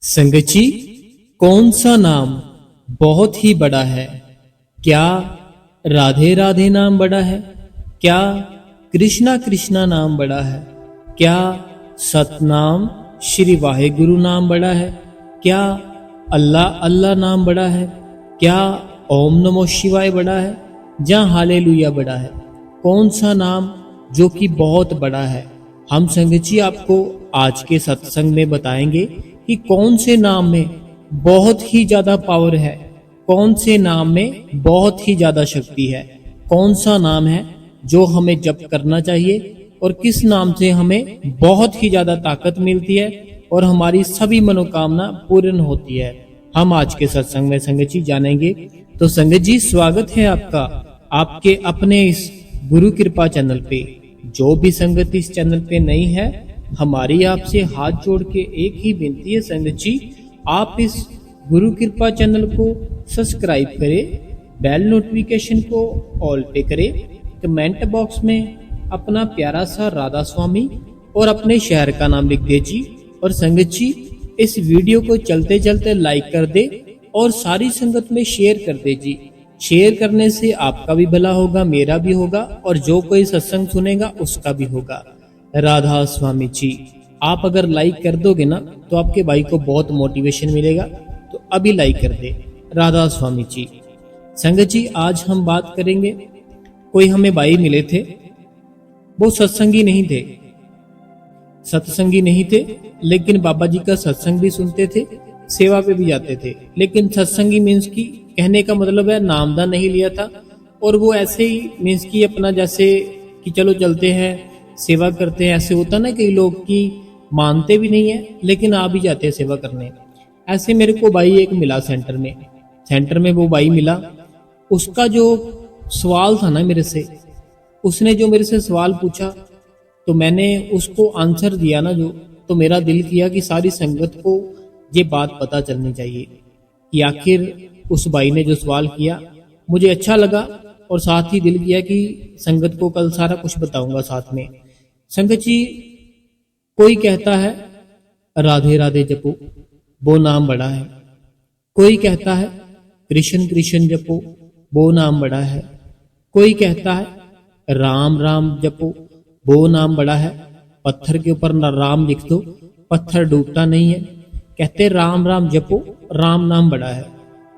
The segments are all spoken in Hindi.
संगत जी, कौन सा नाम बहुत ही बड़ा है? क्या राधे राधे नाम बड़ा है? क्या कृष्णा कृष्णा नाम बड़ा है? क्या सतनाम श्री वाहेगुरु नाम बड़ा है? क्या अल्लाह अल्लाह नाम बड़ा है? क्या ओम नमो शिवाय बड़ा है? या हालेलुया बड़ा है? कौन सा नाम जो कि बहुत बड़ा है? हम संगत जी आपको आज के सत्संग में बताएंगे कि कौन से नाम में बहुत ही ज्यादा पावर है, कौन से नाम में बहुत ही ज्यादा शक्ति है, कौन सा नाम है जो हमें जप करना चाहिए और किस नाम से हमें बहुत ही ज्यादा ताकत मिलती है और हमारी सभी मनोकामना पूर्ण होती है। हम आज के सत्संग में संगत जी जानेंगे। तो संगत जी, स्वागत है आपका आपके अपने इस गुरु कृपा चैनल पे। जो भी संगत इस चैनल पे नई है, हमारी आपसे हाथ जोड़ के एक ही विनती है संगत जी, आप इस गुरु कृपा चैनल को सब्सक्राइब करें, बेल नोटिफिकेशन को ऑल पे करें, कमेंट बॉक्स में अपना प्यारा सा राधा स्वामी और अपने शहर का नाम लिख दे जी। और संगत जी, इस वीडियो को चलते चलते लाइक कर दे और सारी संगत में शेयर कर दे जी। शेयर करने से आपका भी भला होगा, मेरा भी होगा और जो कोई सत्संग सुनेगा उसका भी होगा। राधा स्वामी जी, आप अगर लाइक कर दोगे ना तो आपके भाई को बहुत मोटिवेशन मिलेगा, तो अभी लाइक कर दे। राधा स्वामी जी। संगत जी, आज हम बात करेंगे, कोई हमें भाई मिले थे, वो सत्संगी नहीं थे, लेकिन बाबा जी का सत्संग भी सुनते थे, सेवा पे भी जाते थे। लेकिन सत्संगी मीन्स की कहने का मतलब है नामदान नहीं लिया था, और वो ऐसे ही मीन्स की अपना जैसे कि चलो चलते हैं सेवा करते हैं, ऐसे होता ना कई लोग की मानते भी नहीं है लेकिन आ भी जाते हैं सेवा करने। ऐसे मेरे को भाई एक मिला सेंटर में वो भाई मिला। उसका जो सवाल था ना मेरे से, उसने जो मेरे से सवाल पूछा तो मैंने उसको आंसर दिया ना जो, तो मेरा दिल किया कि सारी संगत को ये बात पता चलनी चाहिए कि आखिर उस भाई ने जो सवाल किया मुझे अच्छा लगा, और साथ ही दिल किया कि संगत को कल सारा कुछ बताऊंगा साथ में। संगत जी, कोई कहता है राधे राधे जपो, वो नाम बड़ा है। कोई कहता है कृष्ण कृष्ण जपो, वो नाम बड़ा है। कोई कहता है राम राम जपो, वो नाम बड़ा है। पत्थर के ऊपर न राम लिख दो, पत्थर डूबता नहीं है। कहते राम राम जपो, राम नाम बड़ा है।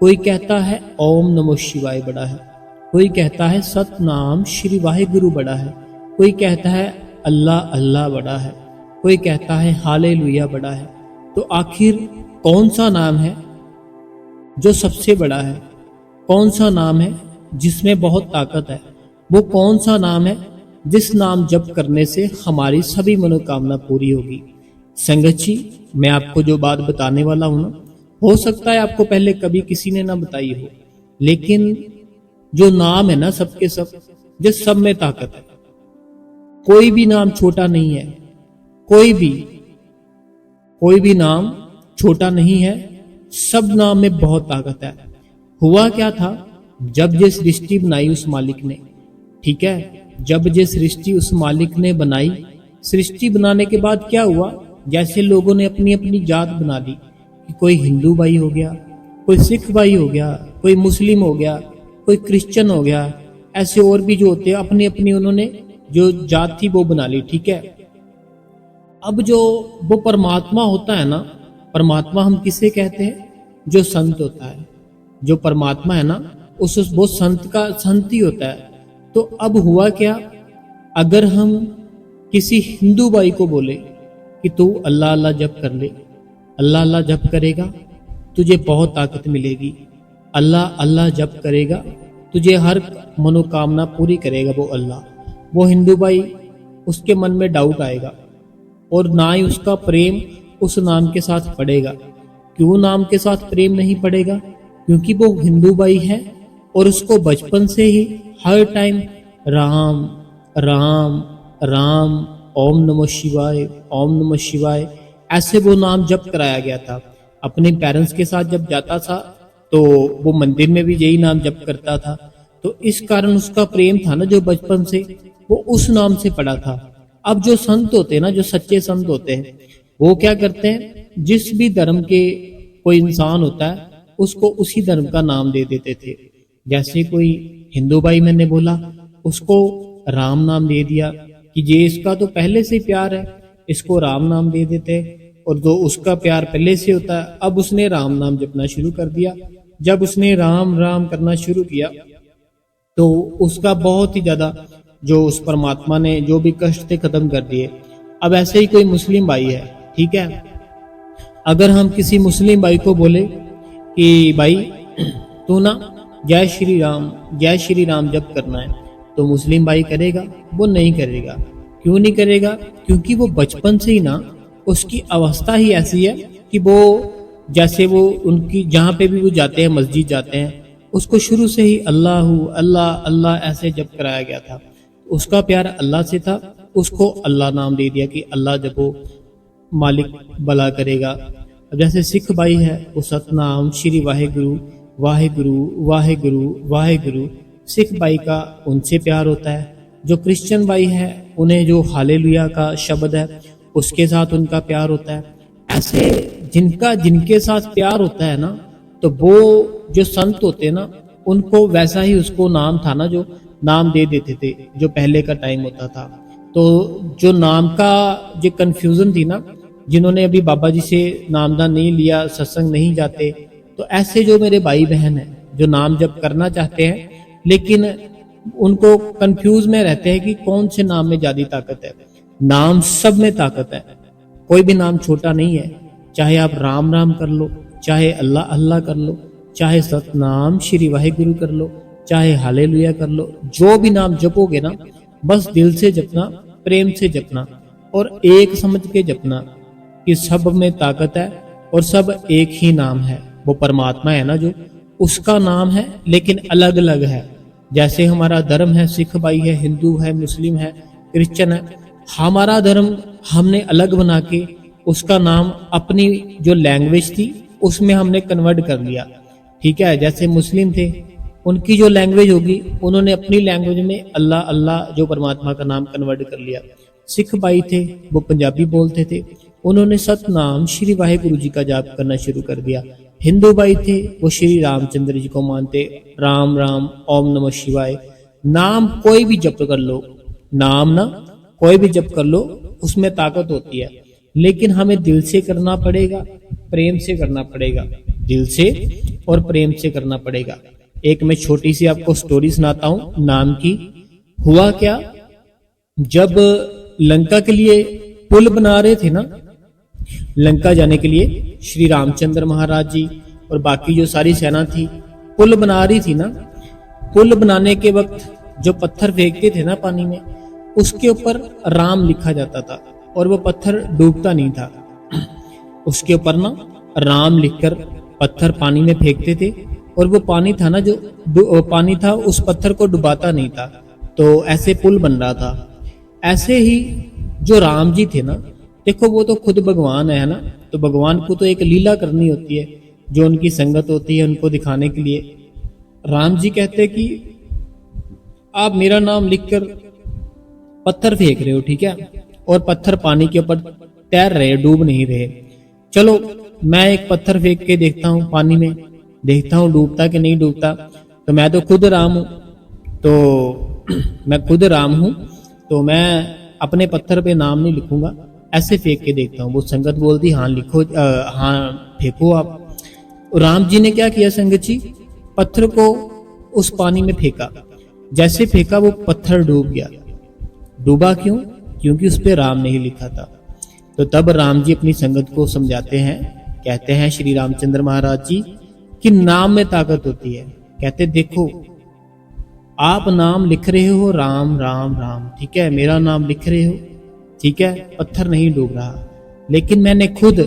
कोई कहता है ओम नमो शिवाय बड़ा है। कोई कहता है सतनाम श्री वाहेगुरु बड़ा है। कोई कहता है अल्लाह अल्लाह बड़ा है। कोई कहता है हालेलुया बड़ा है। तो आखिर कौन सा नाम है जो सबसे बड़ा है? कौन सा नाम है जिसमें बहुत ताकत है? वो कौन सा नाम है जिस नाम जप करने से हमारी सभी मनोकामना पूरी होगी? संगत जी, मैं आपको जो बात बताने वाला हूं ना, हो सकता है आपको पहले कभी किसी ने ना बताई हो, लेकिन जो नाम है ना सबके सब, जिस सब में ताकत है। कोई भी नाम छोटा नहीं है, कोई भी नाम छोटा नहीं है, सब नाम में बहुत ताकत है। हुआ क्या था, जब ये सृष्टि बनाई उस मालिक ने, ठीक है, जब ये सृष्टि उस मालिक ने बनाई, सृष्टि बनाने के बाद क्या हुआ, जैसे लोगों ने अपनी अपनी जात बना ली कि कोई हिंदू भाई हो गया, कोई सिख भाई हो गया, कोई मुस्लिम हो गया, कोई क्रिश्चियन हो गया, ऐसे और भी जो होते हैं अपनी अपनी उन्होंने जो जात थी वो बना ली, ठीक है। अब जो वो परमात्मा होता है ना, परमात्मा हम किसे कहते हैं? जो संत होता है, जो परमात्मा है ना, वो संत ही होता है। तो अब हुआ क्या, अगर हम किसी हिंदू भाई को बोले कि तू अल्लाह अल्लाह जप कर ले, अल्लाह अल्लाह जप करेगा तुझे बहुत ताकत मिलेगी, अल्लाह अल्लाह जप करेगा तुझे हर मनोकामना पूरी करेगा वो अल्लाह, वो हिंदू भाई, उसके मन में डाउट आएगा और ना ही उसका प्रेम उस नाम के साथ पड़ेगा। क्यों नाम के साथ प्रेम नहीं पड़ेगा? क्योंकि वो हिंदू भाई है और उसको बचपन से ही हर टाइम राम राम राम, ओम नमः शिवाय, ओम नमः शिवाय, ऐसे वो नाम जप कराया गया था। अपने पेरेंट्स के साथ जब जाता था तो वो मंदिर में भी यही नाम जप करता था। तो इस कारण उसका प्रेम था ना जो बचपन से, वो उस नाम से पड़ा था। अब जो संत होते हैं ना, जो सच्चे संत होते हैं, वो क्या करते हैं, जिस भी धर्म के कोई इंसान होता है उसको उसी धर्म का नाम दे देते थे। जैसे कोई हिंदू भाई मैंने बोला, उसको राम नाम दे दिया कि ये इसका तो पहले से प्यार है, इसको राम नाम दे देते हैं। और जो उसका प्यार पहले से होता है, अब उसने राम नाम जपना शुरू कर दिया। जब उसने राम राम करना शुरू किया तो उसका बहुत ही ज्यादा जो उस परमात्मा ने जो भी कष्ट थे खत्म कर दिए। अब ऐसे ही कोई मुस्लिम भाई है, ठीक है, अगर हम किसी मुस्लिम भाई को बोले कि भाई तू ना जय श्री राम जप करना है, तो मुस्लिम भाई करेगा? वो नहीं करेगा। क्यों नहीं करेगा? क्योंकि वो बचपन से ही ना उसकी अवस्था ही ऐसी है कि वो जैसे वो उनकी जहाँ पे भी वो जाते हैं, मस्जिद जाते हैं, उसको शुरू से ही अल्लाह अल्लाह अल्लाह ऐसे जप कराया गया था। उसका प्यार अल्लाह से था, उसको अल्लाह नाम दे दिया कि अल्लाह जपो, मालिक भला करेगा। अब जैसे सिख भाई है, वो सतनाम श्री वाहेगुरु वाहेगुरु वाहेगुरु वाहेगुरु, सिख भाई का उनसे प्यार होता है। जो क्रिश्चियन भाई है, उन्हें जो हालेलुया का शब्द है उसके साथ उनका प्यार होता है। ऐसे जिनके साथ प्यार होता है ना, तो वो जो संत होते हैं ना, उनको वैसा ही उसको नाम था ना, जो नाम दे देते थे जो पहले का टाइम होता था। तो जो नाम का जो कंफ्यूजन थी ना, जिन्होंने अभी बाबा जी से नामदान नहीं लिया, सत्संग नहीं जाते, तो ऐसे जो मेरे भाई बहन हैं जो नाम जप करना चाहते हैं लेकिन उनको कंफ्यूज में रहते हैं कि कौन से नाम में ज्यादा ताकत है। नाम सब में ताकत है, कोई भी नाम छोटा नहीं है। चाहे आप राम राम कर लो, चाहे अल्लाह अल्लाह कर लो, चाहे सतनाम श्री वाहेगुरु कर लो, चाहे हालेलुया कर लो, जो भी नाम जपोगे ना, बस दिल से जपना, प्रेम से जपना और एक समझ के जपना कि सब में ताकत है और सब एक ही नाम है। वो परमात्मा है ना, जो उसका नाम है लेकिन अलग अलग है। जैसे हमारा धर्म है, सिख भाई है, हिंदू है, मुस्लिम है, क्रिश्चियन है, हमारा धर्म हमने अलग बना के उसका नाम अपनी जो लैंग्वेज थी उसमें हमने कन्वर्ट कर लिया। ठीक है, जैसे मुस्लिम थे, उनकी जो लैंग्वेज होगी उन्होंने अपनी लैंग्वेज में अल्लाह अल्लाह जो परमात्मा का नाम कन्वर्ट कर लिया। सिख भाई थे, वो पंजाबी बोलते थे, उन्होंने सतनाम श्री वाहेगुरु जी का जाप करना शुरू कर दिया। हिंदू भाई थे, वो श्री रामचंद्र जी को मानते, राम राम ओम नमः शिवाय। नाम कोई भी जप कर लो, नाम ना कोई भी जप कर लो, उसमें ताकत होती है, लेकिन हमें दिल से करना पड़ेगा, प्रेम से करना पड़ेगा, दिल से और प्रेम से करना पड़ेगा। एक मैं छोटी सी आपको स्टोरी सुनाता हूं नाम की। हुआ क्या, जब लंका के लिए पुल बना रहे थे ना, लंका जाने के लिए श्री रामचंद्र महाराज जी और बाकी जो सारी सेना थी पुल बना रही थी ना, पुल बनाने के वक्त जो पत्थर फेंकते थे ना पानी में, उसके ऊपर राम लिखा जाता था और वो पत्थर डूबता नहीं था। उसके ऊपर ना राम लिखकर पत्थर पानी में फेंकते थे और वो पानी था ना, जो पानी था उस पत्थर को डुबाता नहीं था। तो ऐसे पुल बन रहा था। ऐसे ही जो राम जी थे ना, देखो वो तो खुद भगवान है ना, तो भगवान को तो एक लीला करनी होती है, जो उनकी संगत होती है उनको दिखाने के लिए। राम जी कहते कि आप मेरा नाम लिखकर पत्थर फेंक रहे हो, ठीक है, और पत्थर पानी के ऊपर तैर रहे, डूब नहीं रहे। चलो मैं एक पत्थर फेंक के देखता हूँ पानी में, देखता हूँ डूबता कि नहीं डूबता। तो मैं तो खुद राम हूँ, तो मैं खुद राम हूँ, तो मैं अपने पत्थर पे नाम नहीं लिखूंगा, ऐसे फेंक के देखता हूँ। वो संगत बोलती हाँ लिखो, हाँ फेंको आप। राम जी ने क्या किया संगत जी, पत्थर को उस पानी में फेंका। जैसे फेंका वो पत्थर डूब गया। डूबा क्यों? क्योंकि उस पे राम नहीं लिखा था। तो तब राम जी अपनी संगत को समझाते हैं, कहते हैं श्री रामचंद्र महाराज जी कि नाम में ताकत होती है। कहते देखो आप नाम लिख रहे हो राम राम राम, ठीक है, मेरा नाम लिख रहे हो, ठीक है, पत्थर नहीं डूब रहा, लेकिन मैंने खुद,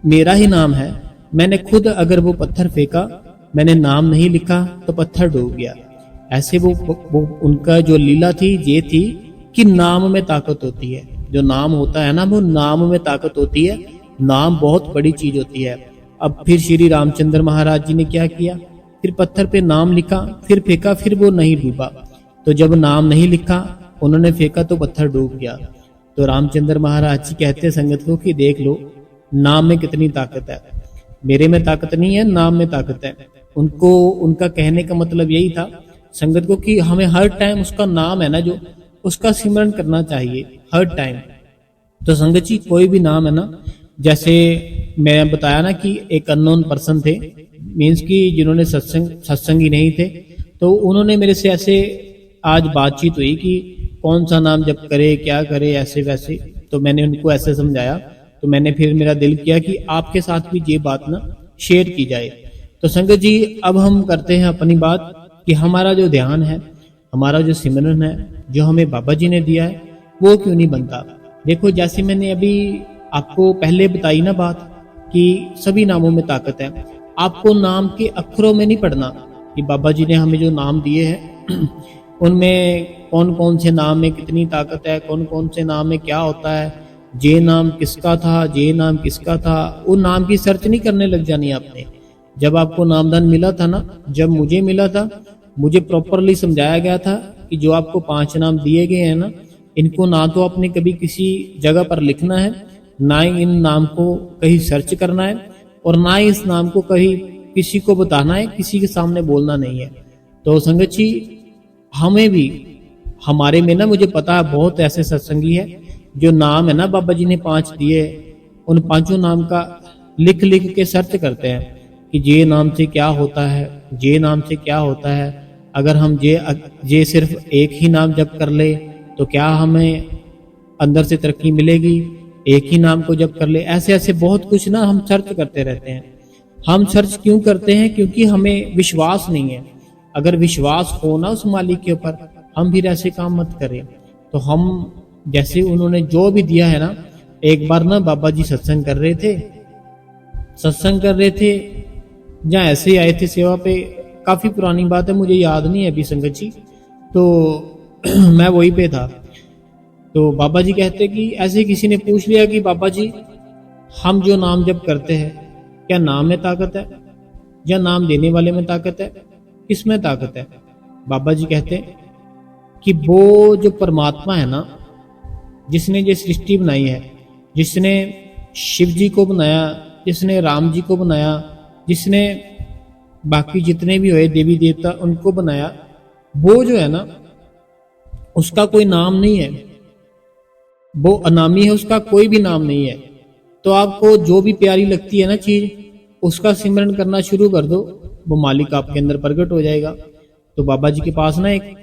मेरा ही नाम है, मैंने खुद अगर वो पत्थर फेंका, मैंने नाम नहीं लिखा तो पत्थर डूब गया। ऐसे वो उनका जो लीला थी ये थी कि नाम में ताकत होती है। जो नाम होता है ना, वो नाम में ताकत होती है। नाम बहुत बड़ी चीज होती है। अब फिर श्री रामचंद्र महाराज जी ने क्या किया, फिर पत्थर पे नाम लिखा, फिर फेंका, फिर वो नहीं डूबा। तो जब नाम नहीं लिखा, उन्होंने फेंका तो पत्थर डूब गया। तो रामचंद्र महाराज जी कहते हैं संगत को कि देख लो नाम में कितनी ताकत है, मेरे में ताकत नहीं है, नाम में ताकत है। उनको उनका कहने का मतलब यही था संगत को कि हमें हर टाइम उसका नाम है ना जो उसका सिमरन करना चाहिए हर टाइम। तो संगत जी कोई भी नाम है ना, जैसे मैं बताया ना कि एक अननोन पर्सन थे, मीन्स कि जिन्होंने सत्संगी नहीं थे, तो उन्होंने मेरे से ऐसे आज बातचीत हुई कि कौन सा नाम जप करे, क्या करे, ऐसे वैसे। तो मैंने उनको ऐसे समझाया, तो मैंने फिर मेरा दिल किया कि आपके साथ भी ये बात ना शेयर की जाए। तो संगत जी अब हम करते हैं अपनी बात कि हमारा जो ध्यान है, हमारा जो सिमरन है, जो हमें बाबा जी ने दिया है, वो क्यों नहीं बनता। देखो जैसे मैंने अभी आपको पहले बताई ना बात कि सभी नामों में ताकत है। आपको नाम के अक्षरों में नहीं पढ़ना कि बाबा जी ने हमें जो नाम दिए हैं उनमें कौन कौन से नाम में कितनी ताकत है, कौन कौन से नाम में क्या होता है, जे नाम किसका था, जे नाम किसका था, उन नाम की सर्च नहीं करने लग जानी आपने। जब आपको नामदान मिला था ना, जब मुझे मिला था, मुझे प्रॉपरली समझाया गया था कि जो आपको 5 नाम दिए गए हैं ना, इनको ना तो आपने कभी किसी जगह पर लिखना है, ना ही इन नाम को कहीं सर्च करना है, और ना ही इस नाम को कहीं किसी को बताना है, किसी के सामने बोलना नहीं है। तो संगत जी हमें भी, हमारे में ना, मुझे पता है बहुत ऐसे सत्संगी है जो नाम है ना बाबा जी ने 5 दिए, उन 5 नाम का लिख लिख के सर्च करते हैं कि जे नाम से क्या होता है, जे नाम से क्या होता है। अगर हम जे सिर्फ एक ही नाम जप कर ले तो क्या हमें अंदर से तरक्की मिलेगी, एक ही नाम को जप कर ले, ऐसे ऐसे बहुत कुछ ना हम सर्च करते रहते हैं। हम सर्च क्यों करते हैं? क्योंकि हमें विश्वास नहीं है। अगर विश्वास हो ना उस मालिक के ऊपर, हम फिर ऐसे काम मत करें। तो हम जैसे उन्होंने जो भी दिया है ना, एक बार ना बाबा जी सत्संग कर रहे थे, जहाँ ऐसे ही आए थे सेवा पे, काफी पुरानी बात है, मुझे याद नहीं है अभी संगत जी। तो मैं वहीं पे था, तो बाबा जी कहते कि ऐसे किसी ने पूछ लिया कि बाबा जी हम जो नाम जप करते हैं, क्या नाम में ताकत है या नाम देने वाले में ताकत है, किस में ताकत है? बाबा जी कहते कि वो जो परमात्मा है ना, जिसने ये सृष्टि बनाई है, जिसने शिव जी को बनाया, जिसने राम जी को बनाया, जिसने बाकी जितने भी हुए देवी देवता उनको बनाया, वो जो है ना उसका कोई नाम नहीं है, वो अनामी है, उसका कोई भी नाम नहीं है। तो आपको जो भी प्यारी लगती है ना चीज, उसका सिमरन करना शुरू कर दो, वो मालिक आपके अंदर प्रकट हो जाएगा। तो बाबा जी के पास ना एक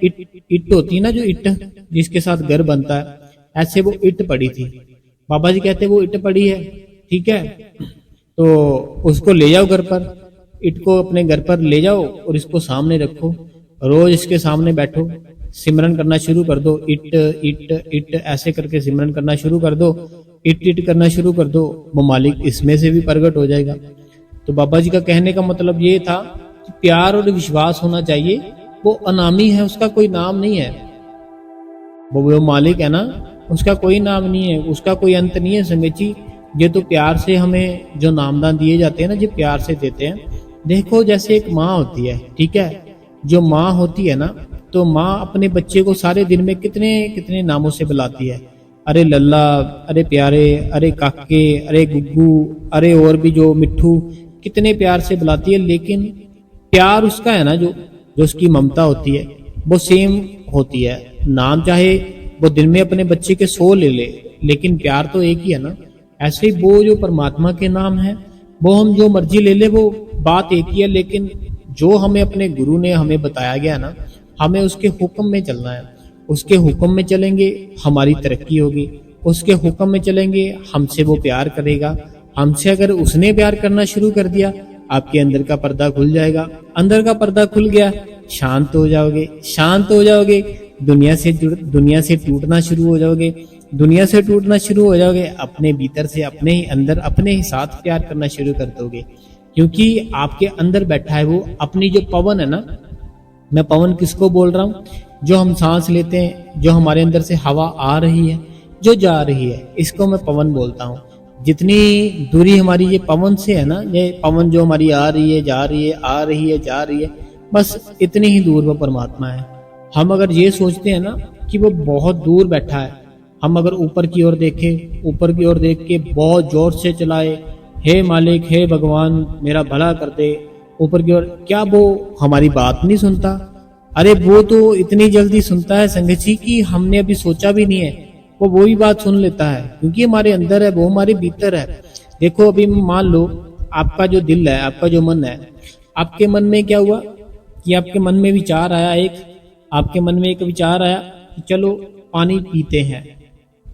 इट होती है ना, जो इट जिसके साथ घर बनता है, ऐसे वो इट पड़ी थी। बाबा जी कहते वो इट पड़ी है, ठीक है, तो उसको ले जाओ घर पर, इट को अपने घर पर ले जाओ और इसको सामने रखो, रोज इसके सामने बैठो, सिमरन करना शुरू कर दो, इट इट इट ऐसे करके सिमरन करना शुरू कर दो, इट इट करना शुरू कर दो, वो मालिक इसमें से भी प्रकट हो जाएगा। तो बाबा जी का कहने का मतलब ये था कि प्यार और विश्वास होना चाहिए। वो अनामी है, उसका कोई नाम नहीं है, वो मालिक है ना, उसका कोई नाम नहीं है, उसका कोई अंत नहीं है। संगत जी ये तो प्यार से हमें जो नामदान दिए जाते हैं ना, ये प्यार से देते हैं। देखो जैसे एक माँ होती है, ठीक है, जो माँ होती है ना, तो माँ अपने बच्चे को सारे दिन में कितने कितने नामों से बुलाती है, अरे लल्ला, अरे प्यारे, अरे काके, अरे गुग्गू, अरे और भी जो मिट्ठू, कितने प्यार से बुलाती है। लेकिन प्यार उसका है ना, जो उसकी ममता होती है वो सेम होती है। नाम चाहे वो दिन में अपने बच्चे के 100 ले ले, लेकिन प्यार तो एक ही है ना। ऐसे ही वो जो परमात्मा के नाम है, वो हम जो मर्जी ले ले, वो बात एक ही है। लेकिन जो हमें अपने गुरु ने हमें बताया गया ना, हमें उसके हुक्म में चलना है। उसके हुक्म में चलेंगे हमारी तरक्की होगी, उसके हुक्म में चलेंगे हमसे वो प्यार करेगा। हमसे अगर उसने प्यार करना शुरू कर दिया, आपके अंदर का पर्दा खुल जाएगा। अंदर का पर्दा खुल गया, शांत हो जाओगे, शांत हो जाओगे, दुनिया से टूटना शुरू हो जाओगे, दुनिया से टूटना शुरू हो जाओगे, अपने भीतर से अपने ही अंदर अपने ही साथ प्यार करना शुरू कर दोगे। क्योंकि आपके अंदर बैठा है वो अपनी जो पवन है ना, मैं पवन किसको बोल रहा हूँ? जो हम सांस लेते हैं, जो हमारे अंदर से हवा आ रही है, जो जा रही है, इसको मैं पवन बोलता हूँ। जितनी दूरी हमारी ये पवन से है ना, ये पवन जो हमारी आ रही है, जा रही है, आ रही है, जा रही है, बस इतनी ही दूर वो परमात्मा है। हम अगर ये सोचते हैं ना कि वो बहुत दूर बैठा है, हम अगर ऊपर की ओर देखें, ऊपर की ओर देख के बहुत जोर से चलाए, हे मालिक, हे भगवान मेरा भला कर दे, ऊपर की ओर, क्या वो हमारी बात नहीं सुनता? अरे वो तो इतनी जल्दी सुनता है संगत जी कि हमने अभी सोचा भी नहीं है, वो वही बात सुन लेता है, क्योंकि हमारे अंदर है, वो हमारे भीतर है। देखो अभी मान लो आपका जो दिल है, आपका जो मन है, आपके मन में क्या हुआ कि आपके मन में विचार आया, आपके मन में एक विचार आया कि चलो पानी पीते हैं।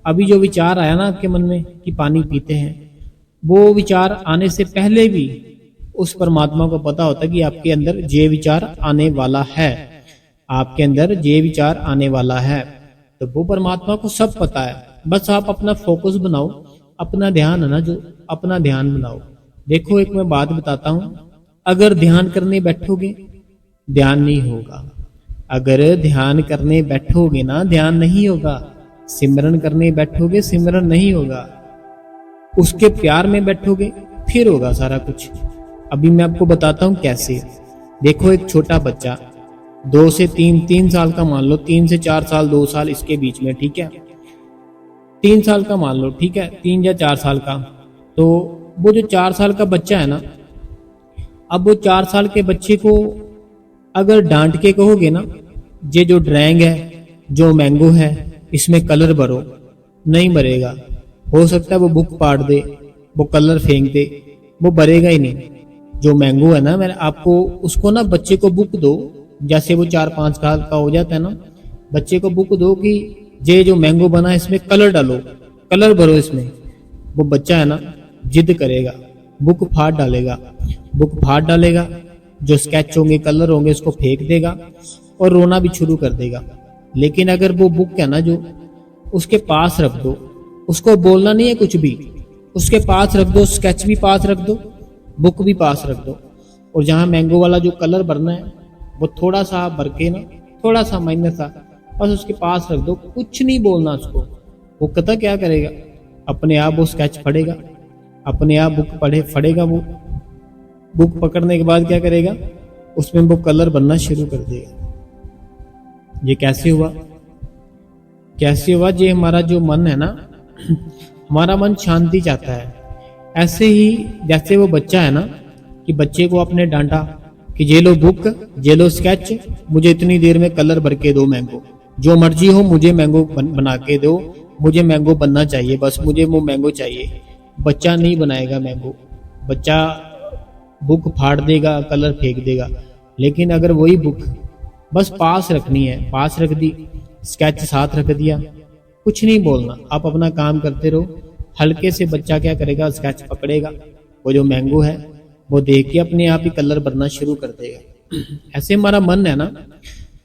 अभी जो विचार आया ना आपके मन में कि पानी पीते हैं, वो विचार आने से पहले भी उस परमात्मा को पता होता कि आपके अंदर ये विचार आने वाला है, आपके अंदर ये विचार आने वाला है। तो वो परमात्मा को सब पता है, बस आप अपना फोकस बनाओ, अपना ध्यान है ना जो, अपना ध्यान बनाओ। देखो एक मैं बात बताता हूं, अगर ध्यान करने बैठोगे ध्यान नहीं होगा, अगर ध्यान करने बैठोगे ना ध्यान नहीं होगा, सिमरन करने बैठोगे सिमरन नहीं होगा, उसके प्यार में बैठोगे फिर होगा सारा कुछ। अभी मैं आपको बताता हूं कैसे। देखो एक छोटा बच्चा 2 से 3 साल का मान लो, 3 से 4 साल, 2 साल इसके बीच में, ठीक है, 3 साल का मान लो, ठीक है, 3 या 4 साल का। तो वो जो 4 साल का बच्चा है ना, अब वो 4 साल के बच्चे को अगर डांट के कहोगे ना, ये जो ड्राइंग है, जो मैंगो है, इसमें कलर भरो, नहीं भरेगा। हो सकता है वो बुक पाट दे, वो कलर फेंक दे, वो भरेगा ही नहीं। जो मैंगो है ना, मैंने आपको उसको ना बच्चे को बुक दो, जैसे वो 4-5 साल का हो जाता है ना, बच्चे को बुक दो कि ये जो मैंगो बना इसमें कलर डालो, कलर भरो इसमें। वो बच्चा है ना जिद करेगा, बुक फाड़ डालेगा, बुक फाड़ डालेगा, जो स्केच होंगे, कलर होंगे, उसको फेंक देगा और रोना भी शुरू कर देगा। लेकिन अगर वो बुक है ना जो, उसके पास रख दो, उसको बोलना नहीं है कुछ भी, उसके पास रख दो, स्केच भी पास रख दो, बुक भी पास रख दो, और जहां मैंगो वाला जो कलर भरना है वो थोड़ा सा भर के ना, थोड़ा सा माइनर सा बस उसके पास रख दो, कुछ नहीं बोलना उसको। वो पता क्या करेगा, अपने आप वो स्केच पढ़ेगा, अपने आप बुक फड़ेगा, वो बुक पकड़ने के बाद क्या करेगा, उसमें वो कलर बनना शुरू कर देगा। ये कैसे हुआ, कैसे हुआ? ये हमारा जो मन है ना, हमारा मन शांति चाहता है। ऐसे ही जैसे वो बच्चा है ना, कि बच्चे को आपने डांटा कि ये लो बुक, ये लो स्केच, मुझे इतनी देर में कलर भर के दो, मैंगो जो मर्जी हो मुझे मैंगो बना के दो, मुझे मैंगो बनना चाहिए, बस मुझे वो मैंगो चाहिए। बच्चा नहीं बनाएगा मैंगो, बच्चा बुक फाड़ देगा, कलर फेंक देगा। लेकिन अगर वही बुक बस पास रखनी है, पास रख दी, स्केच साथ रख दिया, कुछ नहीं बोलना, आप अपना काम करते रहो। हल्के से बच्चा क्या करेगा, स्केच पकड़ेगा, वो जो मैंगो है वो देख के अपने आप ही कलर भरना शुरू कर देगा। ऐसे हमारा मन है ना,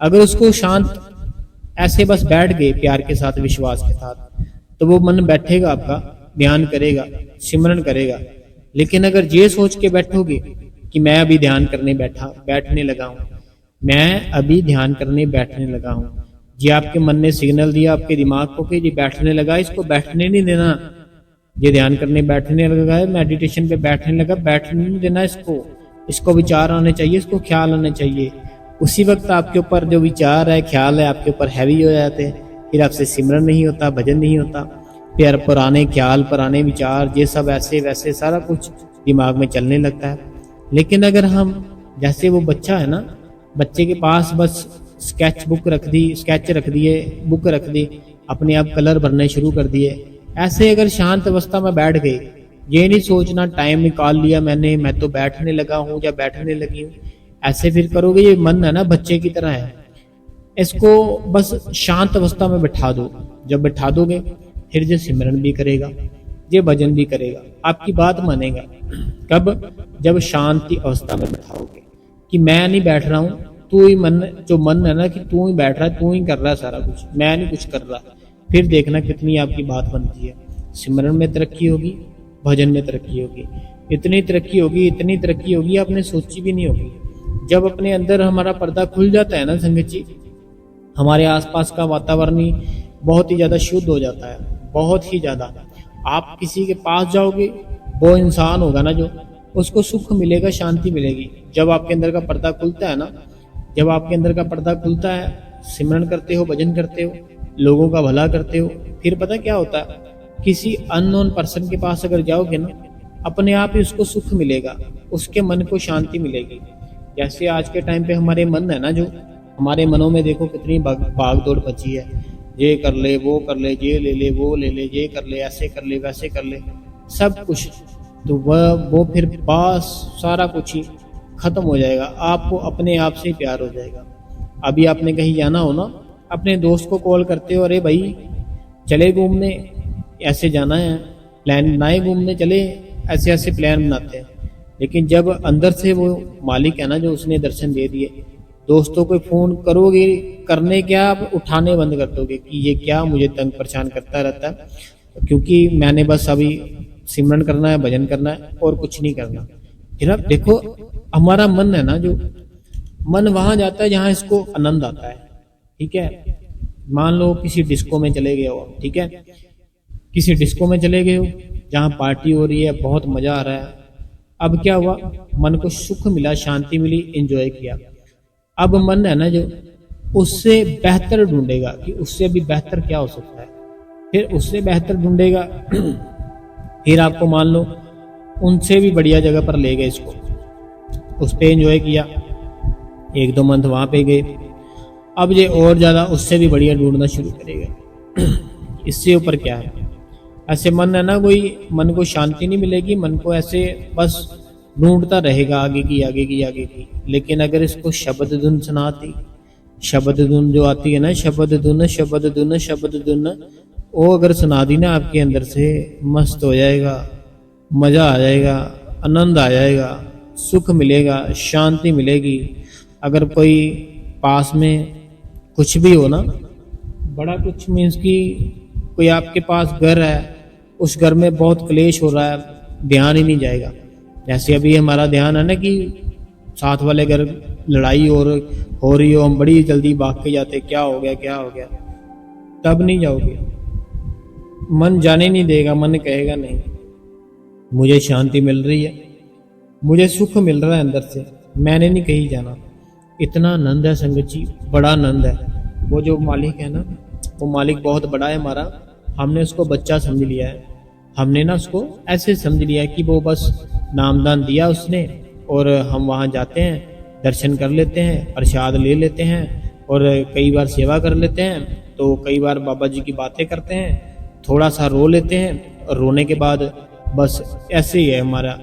अगर उसको शांत ऐसे बस बैठ गए प्यार के साथ, विश्वास के साथ, तो वो मन बैठेगा, आपका ध्यान करेगा, सिमरन करेगा। लेकिन अगर ये सोच के बैठोगे कि मैं अभी ध्यान करने बैठने लगा हूं, मैं अभी ध्यान करने बैठने लगा हूं, ये आपके मन ने सिग्नल दिया आपके दिमाग को कि ये बैठने लगा, इसको बैठने नहीं देना। ये ध्यान करने बैठने लगा है, मेडिटेशन पे बैठने लगा, बैठने नहीं देना इसको विचार आने चाहिए, इसको ख्याल आने चाहिए। उसी वक्त आपके ऊपर जो विचार है, ख्याल है, आपके ऊपर हैवी हो जाते हैं, फिर आपसे सिमरन नहीं होता, भजन नहीं होता, फिर पुराने ख्याल, पुराने विचार, ये सब ऐसे वैसे सारा कुछ दिमाग में चलने लगता है। लेकिन अगर हम जैसे वो बच्चा है ना, बच्चे के पास बस स्केच बुक रख दी, स्केच रख दिए, बुक रख दी, अपने आप कलर भरने शुरू कर दिए। ऐसे अगर शांत अवस्था में बैठ गए, ये नहीं सोचना टाइम निकाल लिया मैंने, मैं तो बैठने लगा हूँ या बैठने लगी हूँ, ऐसे फिर करोगे, ये मन है ना बच्चे की तरह है, इसको बस शांत अवस्था में बैठा दो। जब बैठा दोगे फिर ये सिमरन भी करेगा, ये भजन भी करेगा, आपकी बात मानेगा। कब? जब शांति अवस्था में बैठाओगे कि मैं नहीं बैठ रहा हूँ, तू ही मन, जो मन है ना कि तू ही बैठ रहा है, तू ही कर रहा है सारा कुछ, मैं नहीं कुछ कर रहा। फिर देखना कितनी आपकी बात बनती है। सिमरन में तरक्की होगी, भजन में तरक्की होगी, इतनी तरक्की होगी, इतनी तरक्की होगी आपने सोची भी नहीं होगी। जब अपने अंदर हमारा पर्दा खुल जाता है ना संगत जी, हमारे आसपास का वातावरण ही बहुत ही ज्यादा शुद्ध हो जाता है, बहुत ही ज्यादा। आप किसी के पास जाओगे, वो इंसान होगा ना जो, उसको सुख मिलेगा, शांति मिलेगी। जब आपके अंदर का पर्दा खुलता है ना, जब आपके अंदर का पर्दा खुलता है, सिमरन करते हो, भजन करते हो, लोगों का भला करते हो, फिर पता क्या होता है, किसी अननोन पर्सन के पास अगर जाओगे ना, अपने आप ही उसको सुख मिलेगा, उसके मन को शांति मिलेगी। जैसे आज के टाइम पे हमारे मन है ना, जो हमारे मनों में देखो कितनी भाग दौड़ मची है, ये कर ले, वो कर ले, ये ले ले, वो ले ले, ये कर ले, ऐसे कर ले, वैसे कर ले, सब कुछ। तो वो फिर बस सारा कुछ ही खत्म हो जाएगा, आपको अपने आप से प्यार हो जाएगा। अभी आपने कहीं जाना हो ना, अपने दोस्त को कॉल करते हो, अरे भाई चले घूमने, ऐसे जाना है, प्लान बनाए घूमने चले, ऐसे ऐसे प्लान बनाते हैं। लेकिन जब अंदर से वो मालिक है ना, जो उसने दर्शन दे दिए, दोस्तों को फोन करोगे, करने क्या, आप उठाने बंद कर दोगे कि ये क्या मुझे तंग परेशान करता रहता है, क्योंकि मैंने बस अभी सिमरन करना है, भजन करना है, और कुछ नहीं करना। फिर अब देखो, हमारा मन है ना, जो मन वहां जाता है जहां इसको आनंद आता है। ठीक है, मान लो किसी डिस्को में चले गए हो, ठीक है, किसी डिस्को में चले गए हो जहां पार्टी हो रही है, बहुत मजा आ रहा है। अब क्या हुआ, मन को सुख मिला, शांति मिली, एंजॉय किया। अब मन है ना, जो उससे बेहतर ढूंढेगा कि उससे भी बेहतर क्या हो सकता है, फिर उससे बेहतर ढूंढेगा। फिर आपको मान लो उनसे भी बढ़िया जगह पर ले गए इसको, उस पे एंजॉय किया, 1-2 मंथ वहां पे गए, अब ये और ज्यादा उससे भी बढ़िया ढूंढना शुरू करेगा। इससे ऊपर क्या है, ऐसे मन है ना, कोई मन को शांति नहीं मिलेगी, मन को ऐसे बस ढूंढता रहेगा आगे की, आगे की, आगे की। लेकिन अगर इसको शब्द धुन सुनाती, शब्द धुन जो आती है ना, शब्द धुन, शब्द धुन, शब्द धुन, वो अगर सुना दी ना आपके अंदर से, मस्त हो जाएगा, मजा आ जाएगा, आनंद आ जाएगा, सुख मिलेगा, शांति मिलेगी। अगर कोई पास में कुछ भी हो ना, बड़ा कुछ मीन्स कि कोई आपके पास घर है, उस घर में बहुत क्लेश हो रहा है, ध्यान ही नहीं जाएगा। जैसे अभी हमारा ध्यान है ना कि साथ वाले घर लड़ाई हो रही हो, हम बड़ी जल्दी भाग के जाते, क्या हो गया, क्या हो गया, तब नहीं जाओगे, मन जाने नहीं देगा, मन कहेगा नहीं, मुझे शांति मिल रही है, मुझे सुख मिल रहा है अंदर से, मैंने नहीं कहीं जाना। इतना आनंद है संगत जी, बड़ा आनंद है। वो जो मालिक है ना, वो मालिक बहुत बड़ा है हमारा, हमने उसको बच्चा समझ लिया है। हमने ना उसको ऐसे समझ लिया है कि वो बस नामदान दिया उसने, और हम वहाँ जाते हैं, दर्शन कर लेते हैं, प्रसाद ले लेते हैं, और कई बार सेवा कर लेते हैं, तो कई बार बाबा जी की बातें करते हैं, थोड़ा सा रो लेते हैं, और रोने के बाद बस ऐसे ही है हमारा।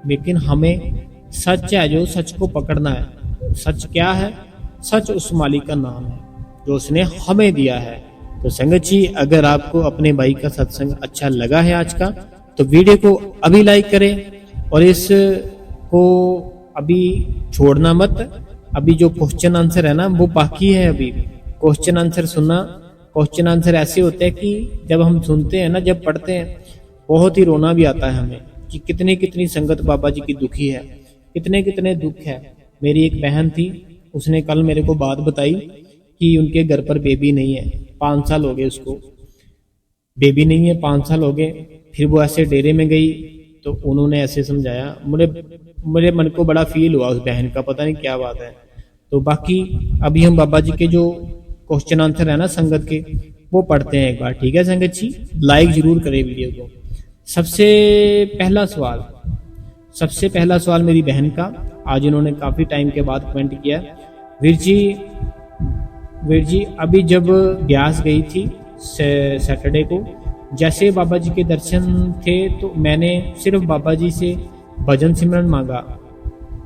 लेकिन हमें सच है, जो सच को पकड़ना है। सच क्या है? सच उस मालिक का नाम है जो उसने हमें दिया है। तो संगत जी, अगर आपको अपने भाई का सत्संग अच्छा लगा है आज का, तो वीडियो को अभी लाइक करें, और इस को अभी छोड़ना मत। अभी जो क्वेश्चन आंसर है ना, वो बाकी है। अभी क्वेश्चन आंसर सुनना। क्वेश्चन आंसर ऐसे होते हैं कि जब हम सुनते हैं ना, जब पढ़ते हैं, बहुत ही रोना भी आता है हमें कि कितनी कितनी संगत बाबा जी की दुखी है, कितने कितने दुख है। मेरी एक बहन थी, उसने कल मेरे को बात बताई कि उनके घर पर बेबी नहीं है, 5 साल हो गए उसको, बेबी नहीं है, 5 साल हो गए। फिर वो ऐसे डेरे में गई, तो उन्होंने ऐसे समझाया, मेरे मन को बड़ा फील हुआ उस बहन का, पता नहीं क्या बात है। तो बाकी अभी हम बाबा जी के जो क्वेश्चन आंसर है ना संगत के, वो पढ़ते हैं एक बार। ठीक है संगत जी, लाइक जरूर करें वीडियो को। सबसे पहला सवाल मेरी बहन का, आज इन्होंने काफी टाइम के बाद कमेंट किया। वीर जी अभी जब ब्यास गई थी सैटरडे को, जैसे बाबा जी के दर्शन थे, तो मैंने सिर्फ बाबा जी से भजन सिमरन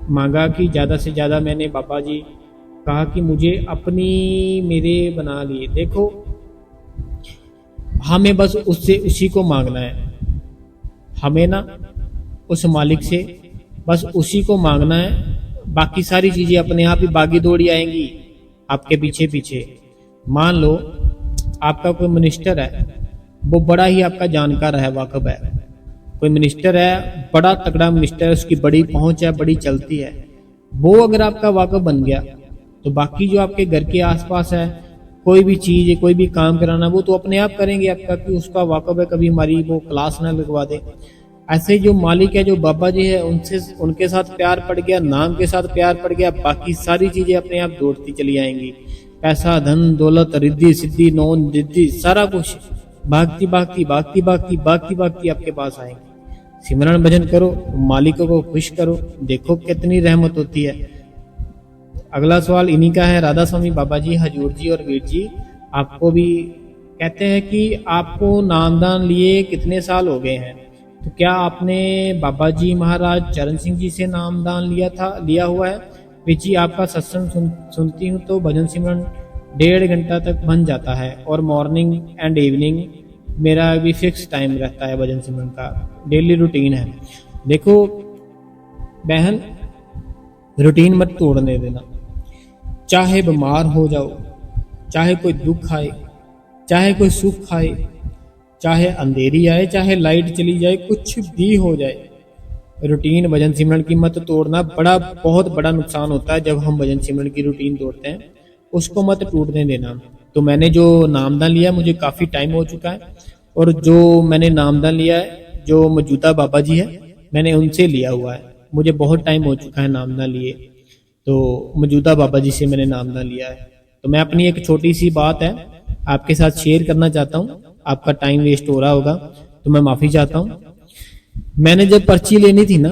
मांगा कि ज़्यादा से ज़्यादा। मैंने बाबा जी कहा कि मुझे अपनी मेरे बना लिए। देखो, हमें बस उससे उसी को मांगना है। हमें ना उस मालिक से बस उसी को मांगना है। बाकी सारी चीज़ें अपने आप ही बागी दौड़ी आएंगी आपके पीछे पीछे। मान लो आपका कोई मिनिस्टर है, वो बड़ा ही आपका जानकार है, वाकफ है। कोई मिनिस्टर है, बड़ा तगड़ा मिनिस्टर है, उसकी बड़ी पहुंच है, बड़ी चलती है। वो अगर आपका वाकफ बन गया, तो बाकी जो आपके घर के आसपास है, कोई भी चीज, कोई भी काम कराना, वो तो अपने आप करेंगे आपका, कि उसका वाकफ है, कभी हमारी वो क्लास ना लगवा दे। ऐसे जो मालिक है, जो बाबा जी है, उनके साथ प्यार पड़ गया, नाम के साथ प्यार पड़ गया, बाकी सारी चीजें अपने आप दौड़ती चली आएंगी। पैसा, धन, दौलत, रिद्धि सिद्धि, नौन रिद्धि, सारा कुछ भागती भागती भागती भागती भागती भागती आपके पास आएंगी। सिमरन भजन करो, मालिकों को खुश करो, देखो कितनी रहमत होती है। अगला सवाल इन्हीं का है। राधा स्वामी बाबा जी, हजूर जी और वीर जी आपको भी कहते हैं कि आपको नामदान लिए कितने साल हो गए हैं? तो क्या आपने बाबा जी महाराज चरण सिंह जी से नामदान लिया हुआ है? वीर जी, आपका सत्संग सुनती हूँ तो भजन सिमरन 1.5 घंटा तक बन जाता है और मॉर्निंग एंड इवनिंग मेरा भी फिक्स टाइम रहता है भजन सिमरन का, डेली रूटीन है। देखो बहन, रूटीन मत तोड़ने देना। चाहे बीमार हो जाओ, चाहे कोई दुख आए, चाहे कोई सुख आए, चाहे अंधेरी आए, चाहे लाइट चली जाए, कुछ भी हो जाए, रूटीन भजन सिमरन की मत तोड़ना। बहुत बड़ा नुकसान होता है जब हम भजन सिमरन की रूटीन तोड़ते हैं, उसको मत टूटने देना। तो मैंने जो नामदान लिया मुझे काफ़ी टाइम हो चुका है, और जो मैंने नामदान लिया है जो मौजूदा बाबा जी है मैंने उनसे लिया हुआ है। मुझे बहुत टाइम हो चुका है नामदान लिए, तो मौजूदा बाबा जी से मैंने नामदान लिया है। तो मैं अपनी एक छोटी सी बात है आपके साथ शेयर करना चाहता हूँ। आपका टाइम वेस्ट हो रहा होगा तो मैं माफ़ी चाहता हूँ। मैंने जब पर्ची लेनी थी ना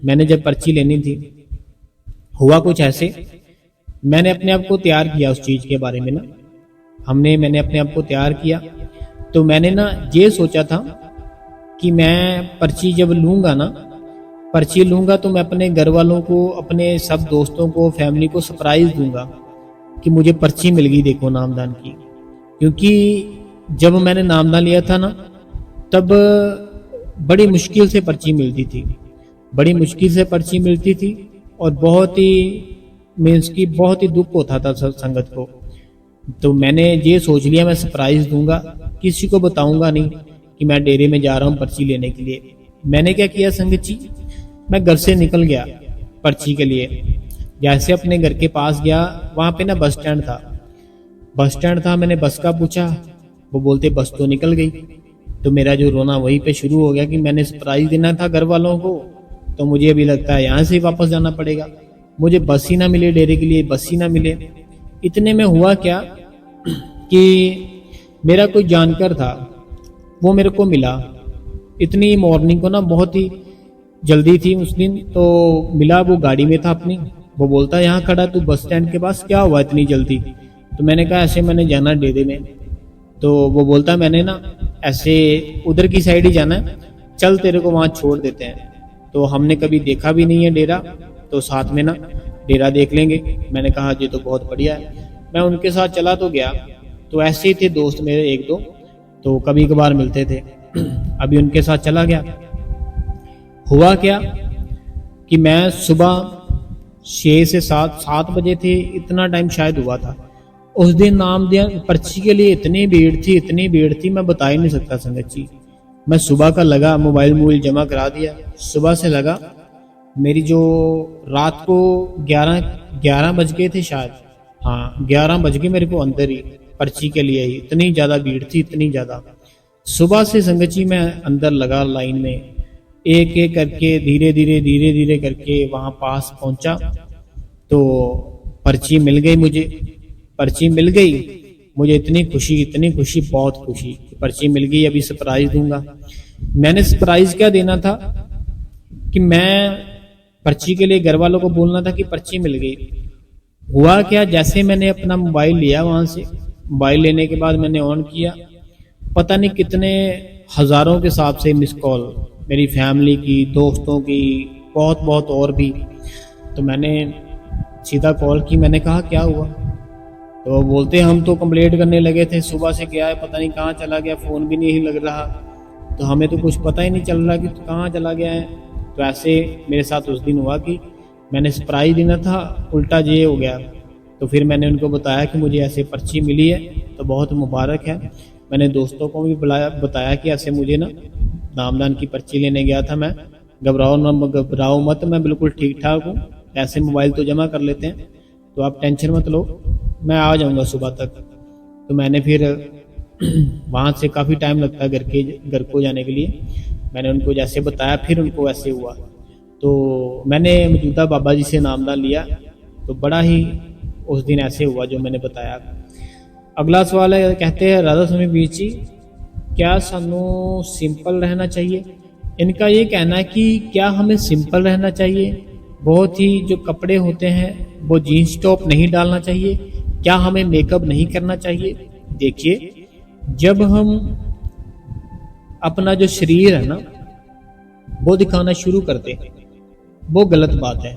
मैंने जब पर्ची लेनी थी, हुआ कुछ ऐसे, मैंने अपने आप को तैयार किया उस चीज़ के बारे में ना, मैंने अपने आप को तैयार किया। तो मैंने ना ये सोचा था कि मैं पर्ची जब पर्ची लूँगा तो मैं अपने घर वालों को, अपने सब दोस्तों को, फैमिली को सरप्राइज़ दूंगा कि मुझे पर्ची मिल गई देखो नामदान की। क्योंकि जब मैंने नामदान लिया था ना, तब बड़ी मुश्किल से पर्ची मिलती थी, बड़ी मुश्किल से पर्ची मिलती थी, और बहुत ही बहुत ही दुख होता था संगत को। तो मैंने ये सोच लिया मैं सरप्राइज़ दूंगा, किसी को बताऊंगा नहीं कि मैं डेरे में जा रहा हूँ पर्ची लेने के लिए। मैंने क्या किया संगत जी, मैं घर से निकल गया पर्ची के लिए। जैसे अपने घर के पास गया, वहाँ पे ना बस स्टैंड था। मैंने बस का पूछा, वो बोलते बस तो निकल गई। तो मेरा जो रोना वहीं पे शुरू हो गया कि मैंने सरप्राइज देना था घर वालों को, तो मुझे अभी लगता है यहाँ से ही वापस जाना पड़ेगा। मुझे बस ही ना मिले, डेरे के लिए बस ही ना मिले। इतने में हुआ क्या कि मेरा कोई जानकार था, वो मेरे को मिला। इतनी मॉर्निंग को ना, बहुत ही जल्दी थी उस दिन, तो मिला, वो गाड़ी में था अपनी। वो बोलता यहाँ खड़ा तू बस स्टैंड के पास, क्या हुआ इतनी जल्दी? तो मैंने कहा ऐसे मैंने जाना डेरे में। तो वो बोलता मैंने ना ऐसे उधर की साइड ही जाना है, चल तेरे को वहाँ छोड़ देते हैं। तो हमने कभी देखा भी नहीं है डेरा, तो साथ में ना डेरा देख लेंगे। मैंने कहा ये तो बहुत बढ़िया है। मैं उनके साथ चला तो गया, तो ऐसे ही थे दोस्त मेरे एक दो, तो कभी कभार मिलते थे। अभी उनके साथ चला गया। हुआ क्या कि मैं सुबह 6 से 7 बजे थे, इतना टाइम शायद हुआ था। उस दिन नाम दिया पर्ची के लिए इतनी भीड़ थी मैं बता ही नहीं सकता संगत जी। मैं सुबह का लगा, मोबाइल जमा करा दिया, सुबह से लगा। मेरी जो रात को 11 बज गए थे शायद, हाँ 11 बज गए मेरे को अंदर ही पर्ची के लिए ही। इतनी ज़्यादा भीड़ थी, इतनी ज़्यादा। सुबह से संगत जी मैं अंदर लगा लाइन में, एक एक करके धीरे धीरे करके वहाँ पास पहुँचा। तो पर्ची मिल गई मुझे। इतनी खुशी, बहुत खुशी, पर्ची मिल गई। अभी सरप्राइज दूंगा। मैंने सरप्राइज क्या देना था कि मैं पर्ची के लिए घर वालों को बोलना था कि पर्ची मिल गई। हुआ क्या, जैसे मैंने अपना मोबाइल लिया वहां से, मोबाइल लेने के बाद मैंने ऑन किया, पता नहीं कितने हजारों के हिसाब से मिस कॉल, मेरी फैमिली की, दोस्तों की, बहुत और भी। तो मैंने सीधा कॉल की, मैंने कहा क्या हुआ? तो बोलते हम तो कंप्लेंट करने लगे थे, सुबह से गया है, पता नहीं कहाँ चला गया, फ़ोन भी नहीं लग रहा। तो हमें तो कुछ पता ही नहीं चल रहा कि तो कहाँ चला गया है। तो ऐसे मेरे साथ उस दिन हुआ कि मैंने सरप्राइज देना था, उल्टा ये हो गया। तो फिर मैंने उनको बताया कि मुझे ऐसे पर्ची मिली है, तो बहुत मुबारक है। मैंने दोस्तों को भी बताया कि ऐसे मुझे ना नामदान की पर्ची लेने गया था मैं, घबराओ मत, मैं बिल्कुल ठीक ठाक हूँ, ऐसे मोबाइल तो जमा कर लेते हैं, तो आप टेंशन मत लो, मैं आ जाऊँगा सुबह तक। तो मैंने फिर वहाँ से काफ़ी टाइम लगता है घर को जाने के लिए। मैंने उनको जैसे बताया, फिर उनको ऐसे हुआ। तो मैंने मौजूदा बाबा जी से नामदान लिया, तो बड़ा ही उस दिन ऐसे हुआ जो मैंने बताया। अगला सवाल है, कहते हैं राधा स्वामी वीर जी, क्या सानू सिंपल रहना चाहिए। इनका ये कहना है कि क्या हमें सिंपल रहना चाहिए, बहुत ही जो कपड़े होते हैं वो जीन्स टॉप नहीं डालना चाहिए, क्या हमें मेकअप नहीं करना चाहिए। देखिए, जब हम अपना जो शरीर है ना वो दिखाना शुरू करते हैं, वो गलत बात है।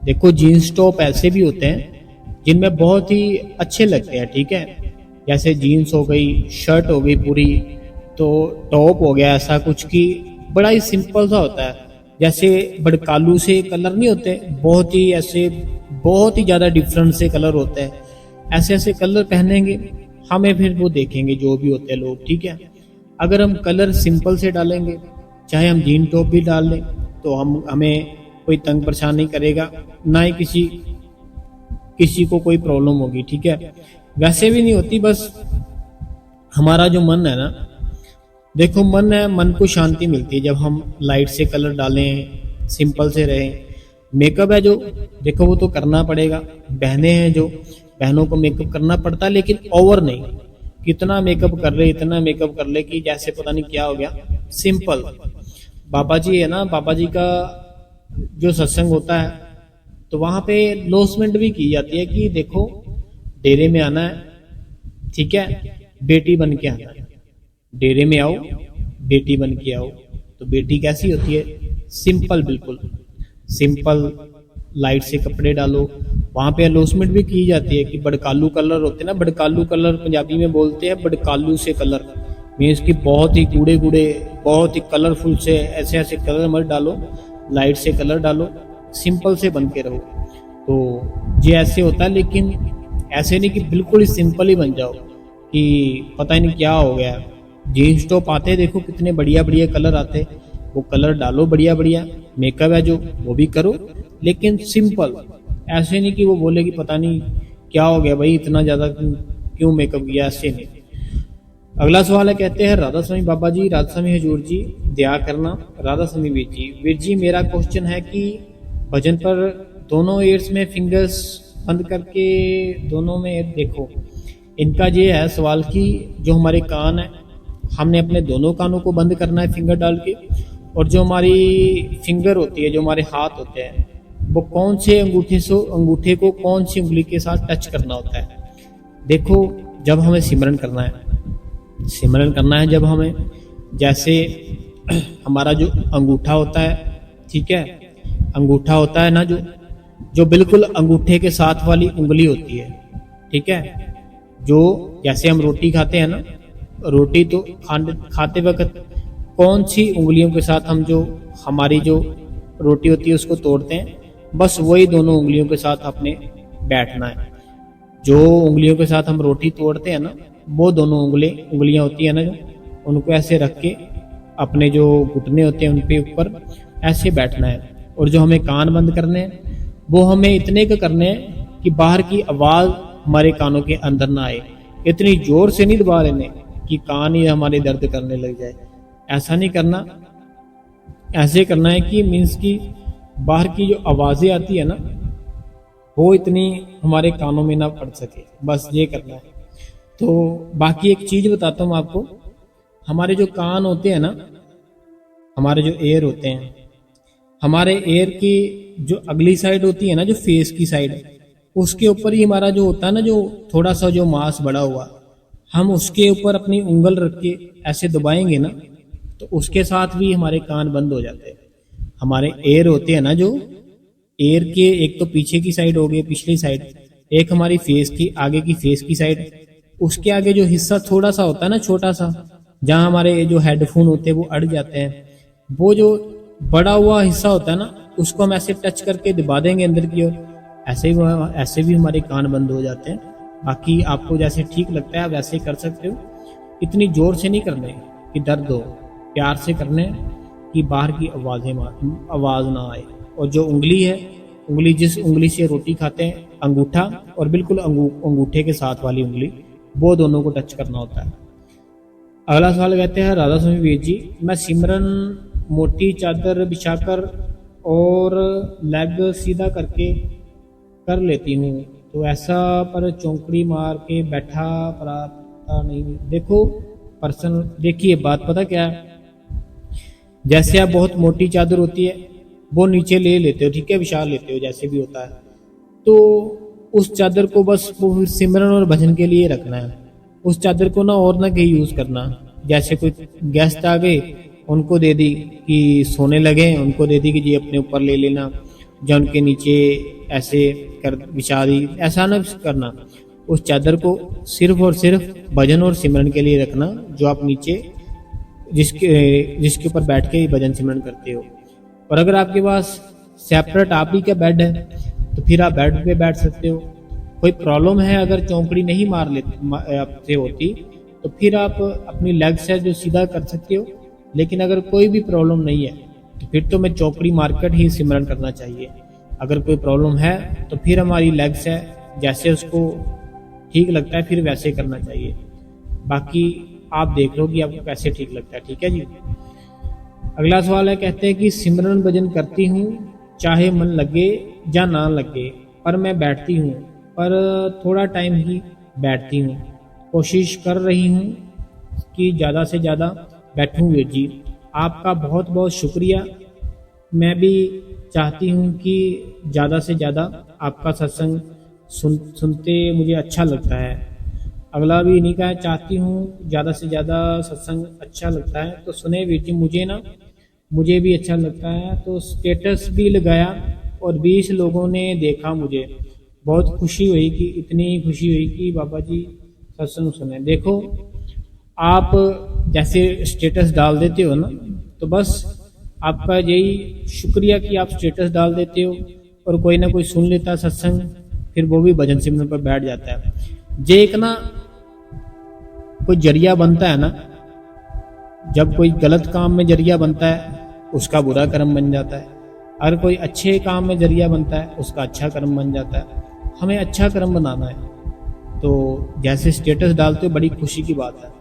देखो, जीन्स टॉप ऐसे भी होते हैं जिनमें बहुत ही अच्छे लगते हैं, ठीक है। जैसे जीन्स हो गई, शर्ट हो गई पूरी, तो टॉप हो गया ऐसा कुछ कि बड़ा ही सिंपल सा होता है। जैसे बड़कालू से कलर नहीं होते, बहुत ही ऐसे बहुत ही ज़्यादा डिफरेंट से कलर होते हैं। ऐसे ऐसे कलर पहनेंगे, हमें फिर वो देखेंगे जो भी होते हैं लोग, ठीक है। अगर हम कलर सिंपल से डालेंगे, चाहे हम जीन टॉप भी डाल लें, तो हमें कोई तंग परेशान नहीं करेगा, ना ही किसी किसी को कोई प्रॉब्लम होगी, ठीक है। वैसे भी नहीं होती, बस हमारा जो मन है ना, देखो मन है, मन को शांति मिलती है जब हम लाइट से कलर डालें, सिंपल से रहें। मेकअप है जो, देखो वो तो करना पड़ेगा। बहनें हैं जो, बहनों को मेकअप करना पड़ता है, लेकिन ओवर नहीं। कितना मेकअप कर ले, इतना मेकअप कर ले कि जैसे पता नहीं क्या हो गया। सिंपल। बाबा जी है ना, बाबा जी का जो सत्संग होता है तो वहां पे लॉसमेंट भी की जाती है कि देखो, डेरे में आना है, ठीक है, बेटी बन के आना है। डेरे में आओ, बेटी बन के आओ। तो बेटी कैसी होती है? सिंपल, बिल्कुल सिंपल, लाइट से कपड़े डालो। वहां पे अनाउंसमेंट भी की जाती है कि बड़कालू कलर होते हैं ना, बड़कालू कलर पंजाबी में बोलते हैं, बड़कालू से कलर मीन्स कि बहुत ही कूड़े कूड़े, बहुत ही कलरफुल से ऐसे ऐसे कलर मत डालो, लाइट से कलर डालो, सिंपल से बन के रहो। तो ये ऐसे होता है, लेकिन ऐसे नहीं कि बिल्कुल ही सिंपल ही बन जाओ कि पता ही नहीं क्या हो गया। जीन्स टॉप आते देखो, कितने बढ़िया बढ़िया कलर आते, वो कलर डालो बढ़िया बढ़िया। मेकअप है जो, वो भी करो, लेकिन सिंपल। ऐसे नहीं कि वो बोले कि पता नहीं क्या हो गया भाई, इतना ज़्यादा क्यों मेकअप किया, ऐसे नहीं। अगला सवाल है, कहते हैं राधा स्वामी बाबा जी, राधा स्वामी हजूर जी, दया करना। राधा स्वामी वीर जी मेरा क्वेश्चन है कि भजन पर दोनों ईयर्स में फिंगर्स बंद करके दोनों में देखो। इनका ये है सवाल कि जो हमारे कान है, हमने अपने दोनों कानों को बंद करना है फिंगर डाल के, और जो हमारी फिंगर होती है, जो हमारे हाथ होते हैं, वो कौन से अंगूठे को कौन सी उंगली के साथ टच करना होता है। देखो, जब हमें सिमरन करना है, जब हमें, जैसे हमारा जो अंगूठा होता है, ठीक है, अंगूठा होता है ना, जो बिल्कुल अंगूठे के साथ वाली उंगली होती है, ठीक है। जो जैसे हम रोटी खाते हैं ना, रोटी तो खाते वक्त कौन सी उंगलियों के साथ हम जो हमारी जो रोटी होती है उसको तोड़ते हैं, बस वही दोनों उंगलियों के साथ अपने बैठना है। जो उंगलियों के साथ हम रोटी तोड़ते हैं ना, वो दोनों उंगलियां होती है ना, जो उनको ऐसे रख के अपने जो घुटने होते हैं उन पे ऊपर ऐसे बैठना है। और जो हमें कान बंद करने हैं, वो हमें इतने के करने हैं कि बाहर की आवाज़ हमारे कानों के अंदर ना आए। इतनी जोर से नहीं दबा लेने कि कान ही हमारे दर्द करने लग जाए, ऐसा नहीं करना। ऐसे करना है कि मीन्स कि बाहर की जो आवाज़ें आती है ना, वो इतनी हमारे कानों में ना पड़ सके, बस ये करना है। तो बाकी एक चीज़ बताता हूँ आपको, हमारे जो कान होते हैं ना, हमारे जो एयर होते हैं, हमारे एयर की जो अगली साइड होती है ना, जो फेस की साइड, उसके ऊपर ही हमारा जो होता है ना, जो थोड़ा सा जो मांस बड़ा हुआ, हम उसके ऊपर अपनी उंगल रख के ऐसे दबाएंगे ना, तो उसके साथ भी हमारे कान बंद हो जाते हैं। हमारे एयर होते हैं ना, जो एयर के एक तो पीछे की साइड हो गई, पिछली साइड, एक हमारी फेस की आगे की फेस की साइड, उसके आगे जो हिस्सा थोड़ा सा होता है ना, छोटा सा, जहाँ हमारे जो हेडफोन होते हैं वो अड़ जाते हैं, वो जो बड़ा हुआ हिस्सा होता है ना, उसको हम ऐसे टच करके दबा देंगे अंदर की ओर, ऐसे भी हमारे कान बंद हो जाते हैं। बाकी आपको जैसे ठीक लगता है आप वैसे कर सकते हो, इतनी जोर से नहीं करने कि दर्द हो, प्यार से करने कि बाहर की आवाज़ ना आए। और जो उंगली है, उंगली जिस उंगली से रोटी खाते हैं, अंगूठा और बिल्कुल अंगूठे के साथ वाली उंगली, वो दोनों को टच करना होता है। अगला सवाल कहते हैं, राधा स्वामी वीर जी, मैं सिमरन मोटी चादर बिछाकर और लेग सीधा करके कर लेती हूँ, तो ऐसा पर चौंकड़ी मार के बैठा पराता नहीं। देखो, पर्सन, देखिए बात पता क्या है, जैसे आप बहुत मोटी चादर होती है वो नीचे ले लेते हो, ठीक है, बिछा लेते हो, जैसे भी होता है, तो उस चादर को बस वो फिर सिमरन और भजन के लिए रखना है। उस चादर को ना और ना कहीं यूज करना। जैसे कोई गेस्ट आ गए, उनको दे दी कि सोने लगे, उनको दे दी कि जी अपने ऊपर ले लेना, या उनके नीचे ऐसे कर बिछा दी, ऐसा ना करना। उस चादर को सिर्फ और सिर्फ भजन और सिमरन के लिए रखना, जो आप नीचे जिसके ऊपर बैठ के भजन सिमरन करते हो। और अगर आपके पास सेपरेट आप ही का बेड है तो फिर आप बेड पे बैठ सकते हो। कोई प्रॉब्लम है, अगर चौंकड़ी नहीं आपसे होती तो फिर आप अपनी लेग से जो सीधा कर सकते हो। लेकिन अगर कोई भी प्रॉब्लम नहीं है तो फिर तो मैं चौकड़ी मारकर ही सिमरन करना चाहिए। अगर कोई प्रॉब्लम है तो फिर हमारी लेग्स है, जैसे उसको ठीक लगता है फिर वैसे करना चाहिए। बाकी आप देख लो कि आपको कैसे ठीक लगता है, ठीक है जी। अगला सवाल है, कहते हैं कि सिमरन भजन करती हूँ चाहे मन लगे या ना लगे, पर मैं बैठती हूँ, पर थोड़ा टाइम ही बैठती हूँ। कोशिश कर रही हूँ कि ज़्यादा से ज़्यादा बैठूँ वीर जी। आपका बहुत बहुत शुक्रिया। मैं भी चाहती हूँ कि ज़्यादा से ज़्यादा आपका सत्संग सुनते मुझे अच्छा लगता है। अगला भी इन्हीं का है, चाहती हूँ ज़्यादा से ज़्यादा सत्संग अच्छा लगता है तो सुने वीर जी, मुझे भी अच्छा लगता है। तो स्टेटस भी लगाया और 20 लोगों ने देखा। मुझे बहुत खुशी हुई, कि इतनी खुशी हुई कि बाबा जी सत्संग सुने। देखो आप जैसे स्टेटस डाल देते हो ना, तो बस आपका यही शुक्रिया कि आप स्टेटस डाल देते हो और कोई ना कोई सुन लेता है सत्संग, फिर वो भी भजन सिमरन पर बैठ जाता है। जे एक ना कोई जरिया बनता है ना, जब कोई गलत काम में जरिया बनता है उसका बुरा कर्म बन जाता है, अगर कोई अच्छे काम में जरिया बनता है उसका अच्छा कर्म बन जाता है। हमें अच्छा कर्म बनाना है, तो जैसे स्टेटस डालते हो बड़ी खुशी की बात है।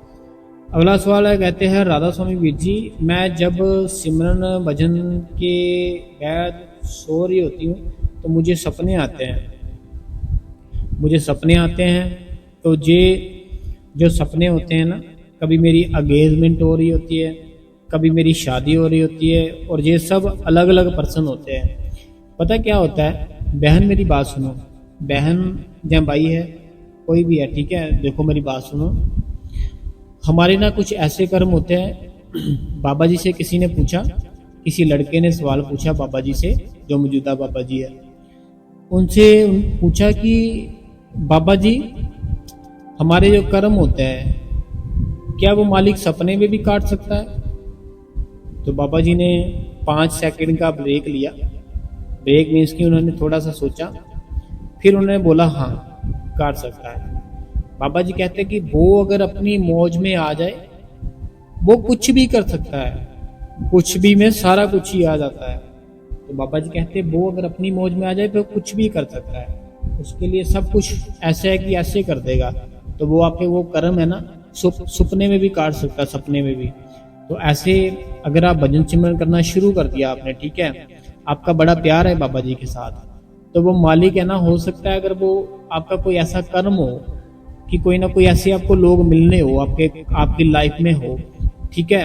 अगला सवाल है, कहते हैं राधा स्वामी वीर जी, मैं जब सिमरन भजन के बाद सो रही होती हूँ तो मुझे सपने आते हैं। तो ये जो सपने होते हैं ना, कभी मेरी अगेजमेंट हो रही होती है, कभी मेरी शादी हो रही होती है, और ये सब अलग अलग पर्सन होते हैं। पता क्या होता है, बहन मेरी बात सुनो, बहन या भाई है, कोई भी है, ठीक है, देखो मेरी बात सुनो। हमारे ना कुछ ऐसे कर्म होते हैं। बाबा जी से किसी ने पूछा, किसी लड़के ने सवाल पूछा बाबा जी से, जो मौजूदा बाबा जी है, उनसे पूछा कि बाबा जी हमारे जो कर्म होते हैं क्या वो मालिक सपने में भी काट सकता है? तो बाबा जी ने 5 सेकंड का ब्रेक लिया। ब्रेक मीन्स कि उन्होंने थोड़ा सा सोचा, फिर उन्होंने बोला हाँ काट सकता है। बाबा जी कहते हैं कि वो अगर अपनी मौज में आ जाए वो कुछ भी कर सकता है, कुछ भी में सारा कुछ ही आ जाता है। तो बाबा जी कहते हैं वो अगर अपनी मौज में आ जाए तो कुछ भी कर सकता है, उसके लिए सब कुछ ऐसे है कि ऐसे कर देगा। तो वो आपके वो कर्म है ना, सपने में भी काट सकता है, सपने में भी। तो ऐसे अगर आप भजन सिमरन करना शुरू कर दिया आपने, ठीक है, आपका बड़ा प्यार है बाबा जी के साथ, तो वो मालिक है ना, हो सकता है अगर वो आपका कोई ऐसा कर्म हो कि कोई ना कोई ऐसे आपको लोग मिलने हो, आपकी लाइफ में हो, ठीक है,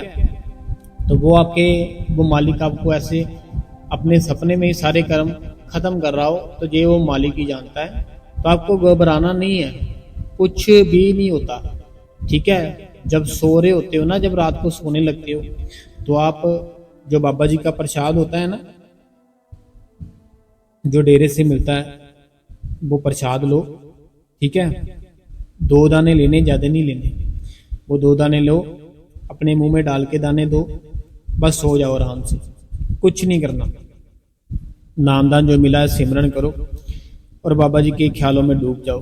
तो वो मालिक आपको ऐसे अपने सपने में ही सारे कर्म खत्म कर रहा हो, तो ये वो मालिक ही जानता है। तो आपको घबराना नहीं है, कुछ भी नहीं होता, ठीक है। जब सो रहे होते हो ना, जब रात को सोने लगते हो, तो आप जो बाबा जी का प्रसाद होता है ना, जो डेरे से मिलता है, वो प्रसाद लो, ठीक है। 2 दाने लेने, ज्यादा नहीं लेने, वो 2 दाने लो, अपने मुंह में डाल के दाने दो, बस सो जाओ आराम से, कुछ नहीं करना। नामदान जो मिला है सिमरन करो और बाबा जी के ख्यालों में डूब जाओ।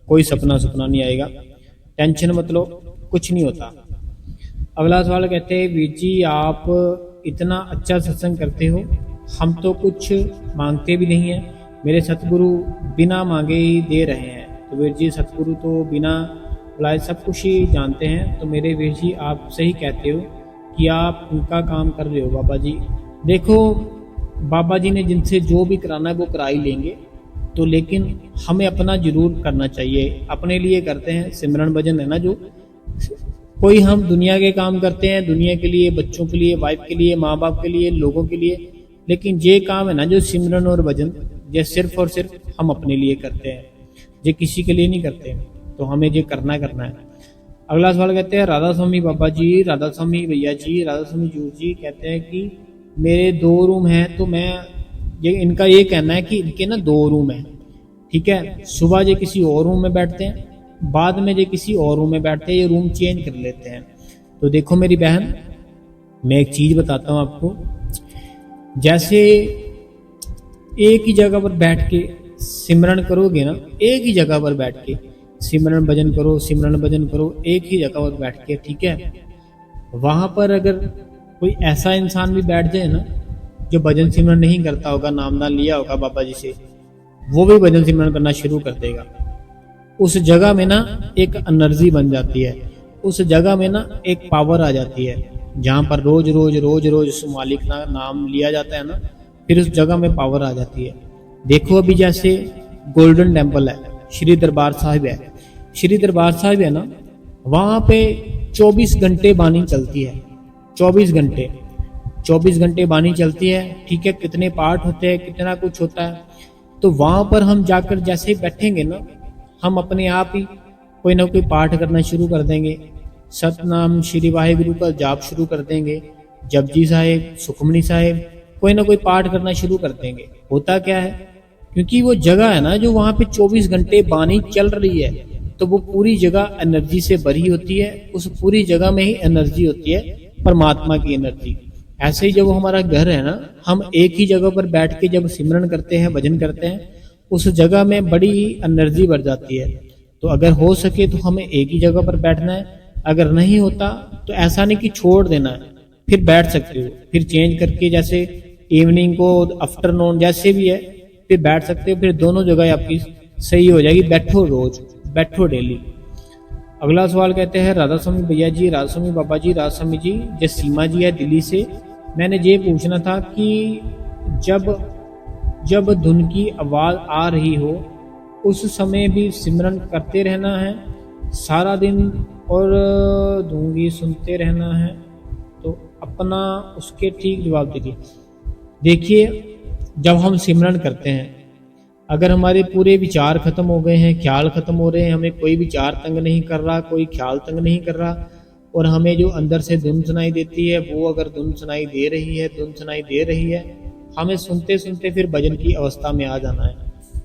कोई सपना नहीं आएगा, टेंशन मत लो, कुछ नहीं होता। अगला सवाल कहते हैं, वीर जी आप इतना अच्छा सत्संग करते हो, हम तो कुछ मांगते भी नहीं है, मेरे सतगुरु बिना मांगे ही दे रहे हैं। तो वीर जी सतगुरु तो बिना बुलाए सब कुछ ही जानते हैं। तो मेरे वीर जी आप सही कहते हो कि आप उनका काम कर रहे हो बाबा जी। देखो बाबा जी ने जिनसे जो भी कराना है वो करा ही लेंगे, तो लेकिन हमें अपना जरूर करना चाहिए। अपने लिए करते हैं सिमरन भजन है ना, जो कोई हम दुनिया के काम करते हैं, दुनिया के लिए, बच्चों के लिए, वाइफ के लिए, माँ बाप के लिए, लोगों के लिए, लेकिन ये काम है ना जो सिमरन और भजन, ये सिर्फ और सिर्फ हम अपने लिए करते हैं, ये किसी के लिए नहीं करते। तो हमें ये करना है। अगला सवाल कहते हैं राधा स्वामी बाबा जी, राधा स्वामी भैया जी, राधा स्वामी जू जी कहते हैं कि मेरे 2 रूम हैं, तो मैं इनका ये कहना है कि इनके ना 2 रूम हैं, ठीक है। सुबह ये किसी और रूम में बैठते हैं, बाद में ये किसी और रूम में बैठते हैं, ये रूम चेंज कर लेते हैं। तो देखो मेरी बहन, मैं एक चीज बताता हूँ आपको, जैसे एक ही जगह पर बैठ के सिमरन करोगे ना, एक ही जगह पर बैठ के सिमरन भजन करो, सिमरन भजन करो, एक ही जगह पर बैठ के, ठीक है। वहां पर अगर कोई ऐसा इंसान भी बैठ जाए ना जो भजन सिमरन नहीं करता होगा, नामदान लिया होगा बाबा जी से, वो भी भजन सिमरन करना शुरू कर देगा। उस जगह में ना एक एनर्जी बन जाती है, उस जगह में ना एक पावर आ जाती है, जहां पर रोज रोज उस मालिक का नाम लिया जाता है ना, फिर उस जगह में पावर आ जाती है। देखो अभी जैसे गोल्डन टेम्पल है, श्री दरबार साहिब है, श्री दरबार साहिब है ना, वहां पे 24 घंटे बानी चलती है, 24 घंटे बानी चलती है, ठीक है। कितने पाठ होते हैं, कितना कुछ होता है। तो वहां पर हम जाकर जैसे ही बैठेंगे ना, हम अपने आप ही कोई ना कोई पाठ करना शुरू कर देंगे, सतनाम श्री वाहिगुरु का जाप शुरू कर देंगे, जपजी साहिब, सुखमनी साहिब, कोई ना कोई पाठ करना शुरू कर देंगे। होता क्या है, क्योंकि वो जगह है ना जो वहां पे 24 घंटे बानी चल रही है, तो वो पूरी जगह एनर्जी से भरी होती है, उस पूरी जगह में ही एनर्जी होती है, परमात्मा की एनर्जी। ऐसे ही जब हमारा घर है ना, हम एक ही जगह पर बैठ के जब सिमरन करते हैं, भजन करते हैं, उस जगह में बड़ी एनर्जी बढ़ जाती है। तो अगर हो सके तो हमें एक ही जगह पर बैठना है, अगर नहीं होता तो ऐसा नहीं कि छोड़ देना है, फिर बैठ सकते हो, फिर चेंज करके जैसे इवनिंग को, आफ्टरनून, जैसे भी है, फिर बैठ सकते हो, फिर दोनों जगह आपकी सही हो जाएगी। बैठो रोज, बैठो डेली। अगला सवाल कहते हैं राधा स्वामी भैया जी, राधा स्वामी बाबा जी, राधा स्वामी जी, जय सीमा जी है दिल्ली से। मैंने ये पूछना था कि जब धुन की आवाज आ रही हो उस समय भी सिमरन करते रहना है सारा दिन और दूंगी सुनते रहना है, तो अपना उसके ठीक जवाब दीजिए। देखिए, जब हम सिमरन करते हैं, अगर हमारे पूरे विचार खत्म हो गए हैं, ख्याल खत्म हो रहे हैं, हमें कोई विचार तंग नहीं कर रहा, कोई ख्याल तंग नहीं कर रहा, और हमें जो अंदर से धुन सुनाई देती है, वो अगर धुन सुनाई दे रही है, हमें सुनते सुनते फिर भजन की अवस्था में आ जाना है,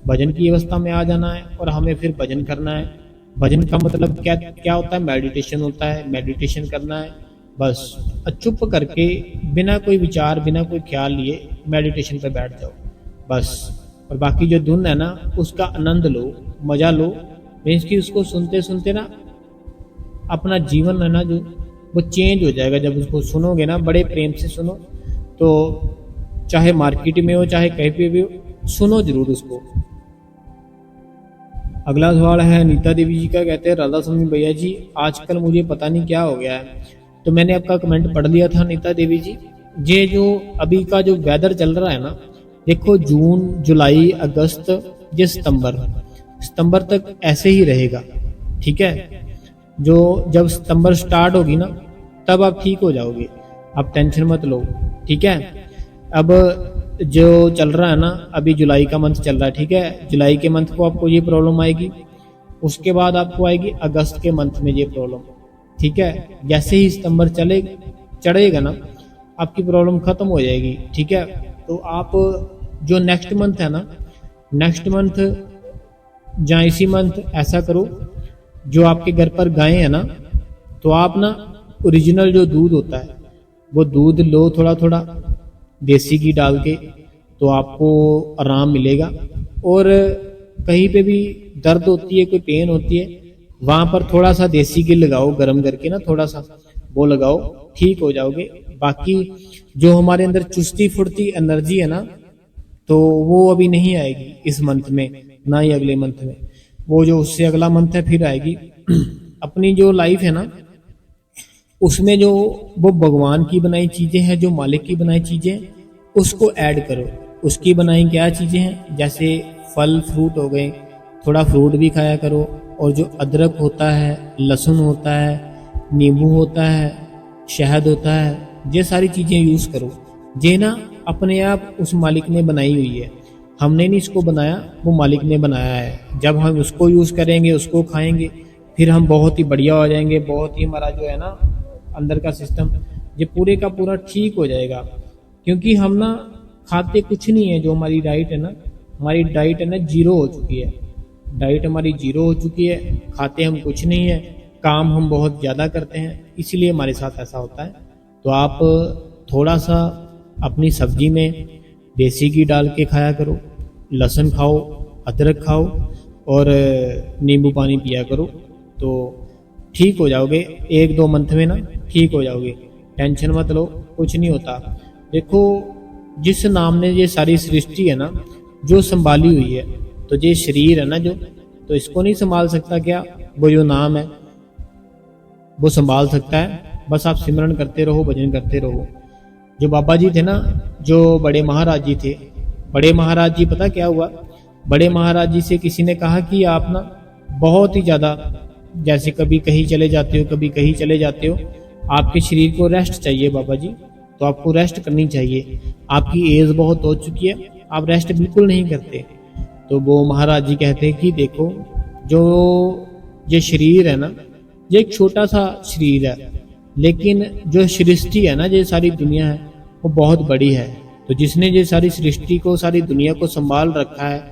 भजन की अवस्था में आ जाना है, और हमें फिर भजन करना है। भजन का मतलब क्या होता है? मेडिटेशन होता है, मेडिटेशन करना है, बस चुप करके बिना कोई विचार, बिना कोई ख्याल लिए मेडिटेशन पे बैठ जाओ बस। और बाकी जो धुन है ना, उसका आनंद लो, मजा लो, मीन्स कि उसको सुनते सुनते ना अपना जीवन है ना जो वो चेंज हो जाएगा। जब उसको सुनोगे ना, बड़े प्रेम से सुनो, तो चाहे मार्केट में हो, चाहे कहीं पे भी हो, सुनो जरूर उसको। अगला सवाल है नीता देवी जी का, कहते हैं राधा स्वामी भैया जी, आजकल मुझे पता नहीं क्या हो गया है। तो मैंने आपका कमेंट पढ़ लिया था नीता देवी जी। ये जो अभी का जो वेदर चल रहा है ना, देखो जून, जुलाई, अगस्त, ये सितंबर तक ऐसे ही रहेगा, ठीक है। जो जब सितंबर स्टार्ट होगी ना, तब आप ठीक हो जाओगे, आप टेंशन मत लो, ठीक है। अब जो चल रहा है ना, अभी जुलाई का मंथ चल रहा है, ठीक है। जुलाई के मंथ को आपको ये प्रॉब्लम आएगी, उसके बाद आपको आएगी अगस्त के मंथ में ये प्रॉब्लम, ठीक है। जैसे ही सितंबर चढ़ेगा ना, आपकी प्रॉब्लम खत्म हो जाएगी, ठीक है। तो आप जो नेक्स्ट मंथ है ना, नेक्स्ट मंथ या इसी मंथ ऐसा करो, जो आपके घर पर गायें है ना, तो आप ना ओरिजिनल जो दूध होता है वो दूध लो, थोड़ा थोड़ा देसी घी डाल के, तो आपको आराम मिलेगा। और कहीं पे भी दर्द होती है, कोई पेन होती है, वहां पर थोड़ा सा देसी घी लगाओ, गर्म करके ना थोड़ा सा वो लगाओ, ठीक हो जाओगे। बाकी जो हमारे अंदर चुस्ती फुर्ती एनर्जी है ना, तो वो अभी नहीं आएगी इस मंथ में, ना ही अगले मंथ में, वो जो उससे अगला मंथ है फिर आएगी। अपनी जो लाइफ है ना, उसमें जो वो भगवान की बनाई चीजें हैं, जो मालिक की बनाई चीजें, उसको ऐड करो। उसकी बनाई क्या चीजें हैं? जैसे फल फ्रूट हो गए, थोड़ा फ्रूट भी खाया करो, और जो अदरक होता है, लहसुन होता है, नींबू होता है, शहद होता है, ये सारी चीज़ें यूज़ करो। ये ना अपने आप उस मालिक ने बनाई हुई है, हमने नहीं इसको बनाया, वो मालिक ने बनाया है। जब हम उसको यूज़ करेंगे, उसको खाएंगे, फिर हम बहुत ही बढ़िया हो जाएंगे, बहुत ही हमारा जो है ना अंदर का सिस्टम ये पूरे का पूरा ठीक हो जाएगा। क्योंकि हम ना खाते कुछ नहीं है, जो हमारी डाइट है ना, हमारी डाइट है ना जीरो हो चुकी है, डाइट हमारी जीरो हो चुकी है, खाते हम कुछ नहीं है, काम हम बहुत ज़्यादा करते हैं, इसीलिए हमारे साथ ऐसा होता है। तो आप थोड़ा सा अपनी सब्जी में देसी घी डाल के खाया करो, लहसुन खाओ, अदरक खाओ और नींबू पानी पिया करो, तो ठीक हो जाओगे। 1-2 मंथ में ना ठीक हो जाओगे, टेंशन मत लो, कुछ नहीं होता। देखो जिस नाम ने ये सारी सृष्टि है ना जो संभाली हुई है, तो ये शरीर है ना जो, तो इसको नहीं संभाल सकता क्या? वो जो नाम है वो संभाल सकता है। बस आप सिमरन करते रहो, भजन करते रहो। जो बाबा जी थे ना, जो बड़े महाराज जी थे, बड़े महाराज जी पता क्या हुआ, बड़े महाराज जी से किसी ने कहा कि आप ना बहुत ही ज़्यादा, जैसे कभी कहीं चले जाते हो, कभी कहीं चले जाते हो, आपके शरीर को रेस्ट चाहिए बाबा जी, तो आपको रेस्ट करनी चाहिए, आपकी एज बहुत हो चुकी है, आप रेस्ट बिल्कुल नहीं करते। तो वो महाराज जी कहते हैं कि देखो जो ये शरीर है ना, ये एक छोटा सा शरीर है, लेकिन जो सृष्टि है ना, ये सारी दुनिया है, वो बहुत बड़ी है। तो जिसने ये सारी सृष्टि को, सारी दुनिया को संभाल रखा है,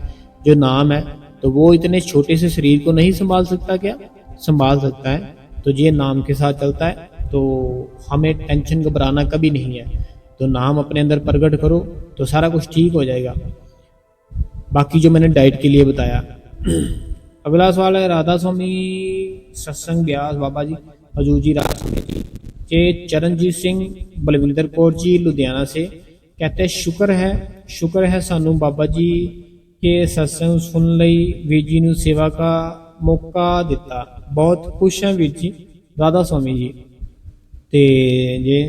जो नाम है, तो वो इतने छोटे से शरीर को नहीं संभाल सकता क्या? संभाल सकता है। तो ये नाम के साथ चलता है, तो हमें टेंशन घबराना कभी नहीं है। तो नाम अपने अंदर प्रकट करो तो सारा कुछ ठीक हो जाएगा। बाकी जो मैंने डाइट के लिए बताया। अगला सवाल है राधा स्वामी सत्संग ब्यास बाबा जी हजूर जी राधा स्वामी जी के चरणजीत सिंह बलविंदर कौर जी लुधियाना से कहते हैं शुक्र है सानू बाबा जी के सत्संग सुन लई वीर जी नू सेवा का मौका दिता, बहुत खुश हैं वीर जी राधा स्वामी जी। ते ये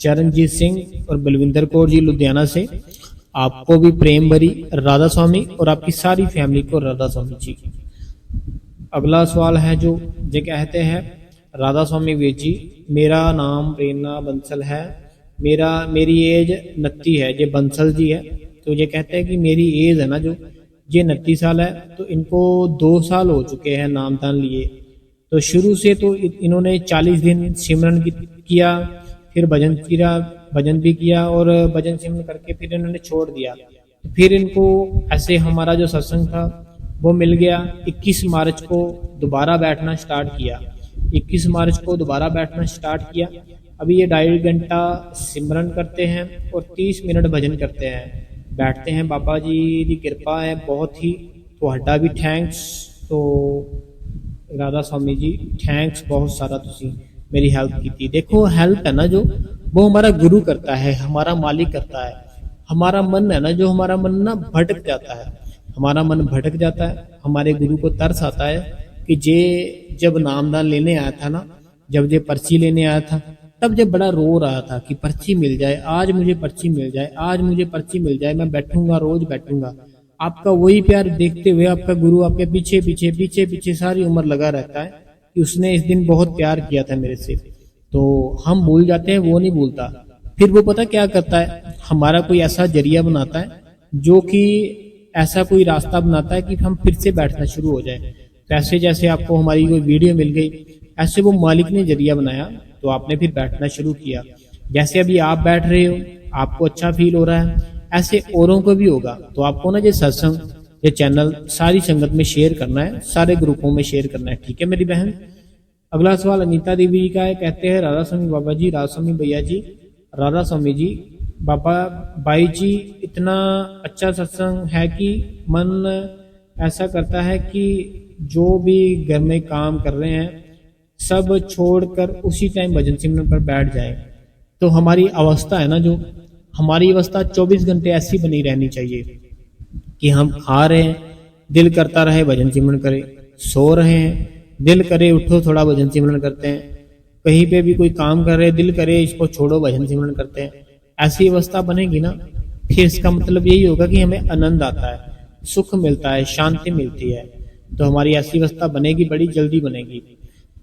चरणजीत सिंह और बलविंदर कौर जी लुधियाना से आपको भी प्रेम भरी राधा स्वामी और आपकी सारी फैमिली को राधा स्वामी जी। अगला सवाल है जो ये कहते हैं राधा स्वामी वीर जी, मेरा नाम प्रेरणा बंसल है, मेरी एज 29 है। ये बंसल जी है, तो ये कहते हैं कि मेरी एज है ना जो ये 29 साल है, तो इनको 2 साल हो चुके हैं नाम दान लिए। तो शुरू से तो इन्होंने 40 दिन सिमरन किया, फिर भजन भी किया और भजन सिमरन करके फिर इन्होंने छोड़ दिया। फिर इनको ऐसे हमारा जो सत्संग था वो मिल गया। 21 मार्च को दोबारा बैठना स्टार्ट किया, 21 मार्च को दोबारा बैठना स्टार्ट किया। अभी ये 2.5 घंटा सिमरन करते हैं और 30 मिनट भजन करते हैं, बैठते हैं। बाबा जी की कृपा है बहुत ही, तो हड्डा भी थैंक्स। तो राधा स्वामी जी थैंक्स बहुत सारा, तुसी मेरी हेल्प की थी। देखो हेल्प है ना जो, वो हमारा गुरु करता है, हमारा मालिक करता है। हमारा मन है ना जो, हमारा मन ना भटक जाता है, हमारा मन भटक जाता है। हमारे गुरु को तरस आता है कि जब नामदान लेने आया था ना, जब ये पर्ची लेने आया था, तब जब बड़ा रो रहा था कि पर्ची मिल जाए, आज मुझे पर्ची मिल जाए, आज मुझे पर्ची मिल जाए, मैं बैठूंगा, रोज बैठूंगा। आपका वही प्यार देखते हुए आपका गुरु आपके पीछे पीछे पीछे पीछे सारी उम्र लगा रहता है कि उसने इस दिन बहुत प्यार किया था मेरे से। तो हम भूल जाते हैं, वो नहीं भूलता। फिर वो पता क्या करता है, हमारा कोई ऐसा जरिया बनाता है, जो कि ऐसा कोई रास्ता बनाता है कि हम फिर से बैठना शुरू हो जाए। तो ऐसे जैसे आपको हमारी कोई वीडियो मिल गई, ऐसे वो मालिक ने जरिया बनाया, तो आपने फिर बैठना शुरू किया। जैसे अभी आप बैठ रहे हो, आपको अच्छा फील हो रहा है, ऐसे औरों को भी होगा। तो आपको ना ये सत्संग, ये चैनल सारी संगत में शेयर करना है, सारे ग्रुपों में शेयर करना है, ठीक है मेरी बहन। अगला सवाल अनीता देवी जी का है, कहते हैं राधा स्वामी बाबा जी, राधा स्वामी भैया जी, राधा स्वामी जी, बाबा भाई जी, इतना अच्छा सत्संग है कि मन ऐसा करता है कि जो भी घर में काम कर रहे हैं सब छोड़कर उसी टाइम भजन सिमरन पर बैठ जाए। तो हमारी अवस्था है ना जो, हमारी अवस्था 24 घंटे ऐसी बनी रहनी चाहिए कि हम खा रहे हैं, दिल करता रहे भजन सिमरन करें, सो रहे हैं, दिल करे उठो थोड़ा भजन सिमरन करते हैं, कहीं पे भी कोई काम कर रहे, दिल करे इसको छोड़ो भजन सिमरन करते हैं। ऐसी अवस्था बनेगी ना, फिर इसका मतलब यही होगा कि हमें आनंद आता है, सुख मिलता है, शांति मिलती है। तो हमारी ऐसी अवस्था बनेगी, बड़ी जल्दी बनेगी।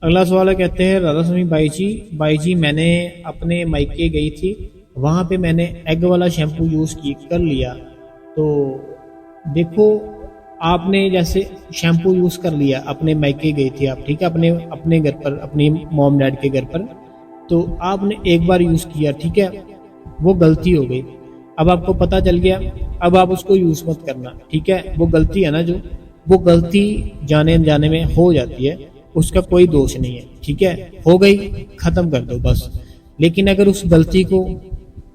अगला सवाल है, कहते हैं राधा स्वामी बाई जी मैंने अपने मायके गई थी, वहां पे मैंने एग वाला शैम्पू यूज की कर लिया। तो देखो, आपने जैसे शैम्पू यूज कर लिया, अपने मायके गई थी आप, ठीक है, अपने अपने घर पर, अपनी मॉम डैड के घर पर, तो आपने एक बार यूज किया, ठीक है, वो गलती हो गई। अब आपको पता चल गया, अब आप उसको यूज मत करना, ठीक है। वो गलती है ना, जो वो गलती जाने अनजाने में हो जाती है, उसका कोई दोष नहीं है, ठीक है, हो गई, खत्म कर दो बस। लेकिन अगर उस गलती को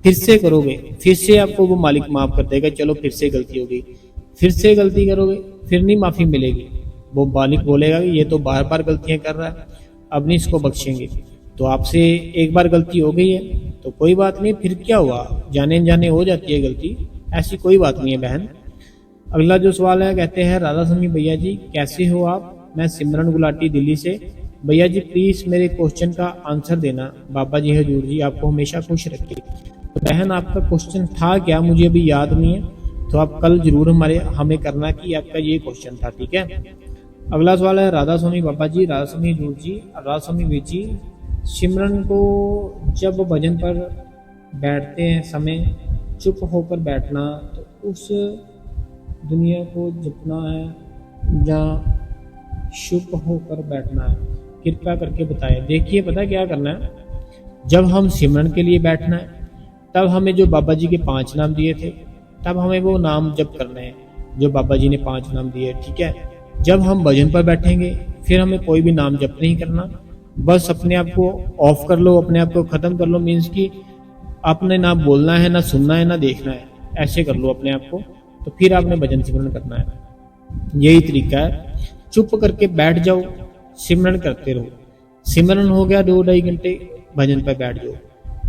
फिर से करोगे, फिर से आपको वो मालिक माफ कर देगा, चलो फिर से गलती हो गई, फिर से गलती करोगे, फिर नहीं माफी मिलेगी। वो मालिक बोलेगा कि ये तो बार बार गलतियां कर रहा है, अब नहीं इसको बख्शेंगे। तो आपसे एक बार गलती हो गई है तो कोई बात नहीं, फिर क्या हुआ, जाने अनजाने हो जाती है गलती, ऐसी कोई बात नहीं है बहन। अगला जो सवाल है, कहते हैं राधा स्वामी भैया जी कैसे हो आप, मैं सिमरन गुलाटी दिल्ली से। भैया जी प्लीज मेरे क्वेश्चन का आंसर देना, बाबा जी हजूर जी आपको हमेशा खुश रखे। तो बहन आपका क्वेश्चन था क्या, मुझे अभी याद नहीं है, तो आप कल जरूर हमें करना कि आपका ये क्वेश्चन था, ठीक है। अगला सवाल है, राधा स्वामी बाबा जी, राधा स्वामी हजूर जी, राधा स्वामी वीर जी, सिमरन को जब भजन पर बैठते हैं समय चुप होकर बैठना, तो उस दुनिया को जपना है या चुप होकर बैठना है, कृपया करके बताएं। देखिए, पता क्या करना है, जब हम सिमरन के लिए बैठना है, तब हमें जो बाबा जी के 5 नाम दिए थे, तब हमें वो नाम जप करने हैं जो बाबा जी ने 5 नाम दिए, ठीक है। जब हम भजन पर बैठेंगे, फिर हमें कोई भी नाम जप नहीं करना, बस अपने आप को ऑफ कर लो, अपने आप को खत्म कर लो, मीन्स कि आपने ना बोलना है, ना सुनना है, ना देखना है, ऐसे कर लो अपने आप को। तो फिर आपने भजन सिमरन करना है, यही तरीका है। चुप करके बैठ जाओ, सिमरन करते रहो। सिमरन हो गया 2-2.5 घंटे, भजन पर बैठ जाओ।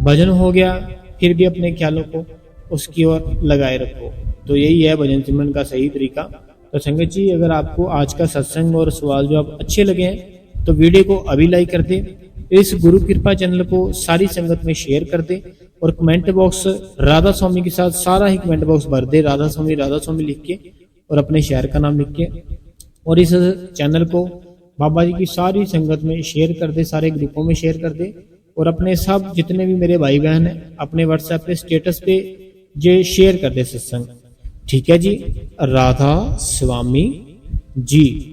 भजन हो गया, फिर भी अपने ख्यालों को उसकी ओर लगाए रखो। तो यही है भजन सिमरन का सही तरीका। तो संगत जी, अगर आपको आज का सत्संग और सवाल जवाब अच्छे लगे हैं तो वीडियो को अभी लाइक कर दे, इस गुरु कृपा चैनल को सारी संगत में शेयर कर दे, और कमेंट बॉक्स राधा स्वामी के साथ सारा ही कमेंट बॉक्स भर दे, राधा स्वामी लिख के, और अपने शहर का नाम लिख के, और इस चैनल को बाबा जी की सारी संगत में शेयर कर दे, सारे ग्रुपों में शेयर कर दे, और अपने सब जितने भी मेरे भाई बहन हैं अपने व्हाट्सएप पे स्टेटस पे ये शेयर कर दे सत्संग, ठीक है जी। राधा स्वामी जी।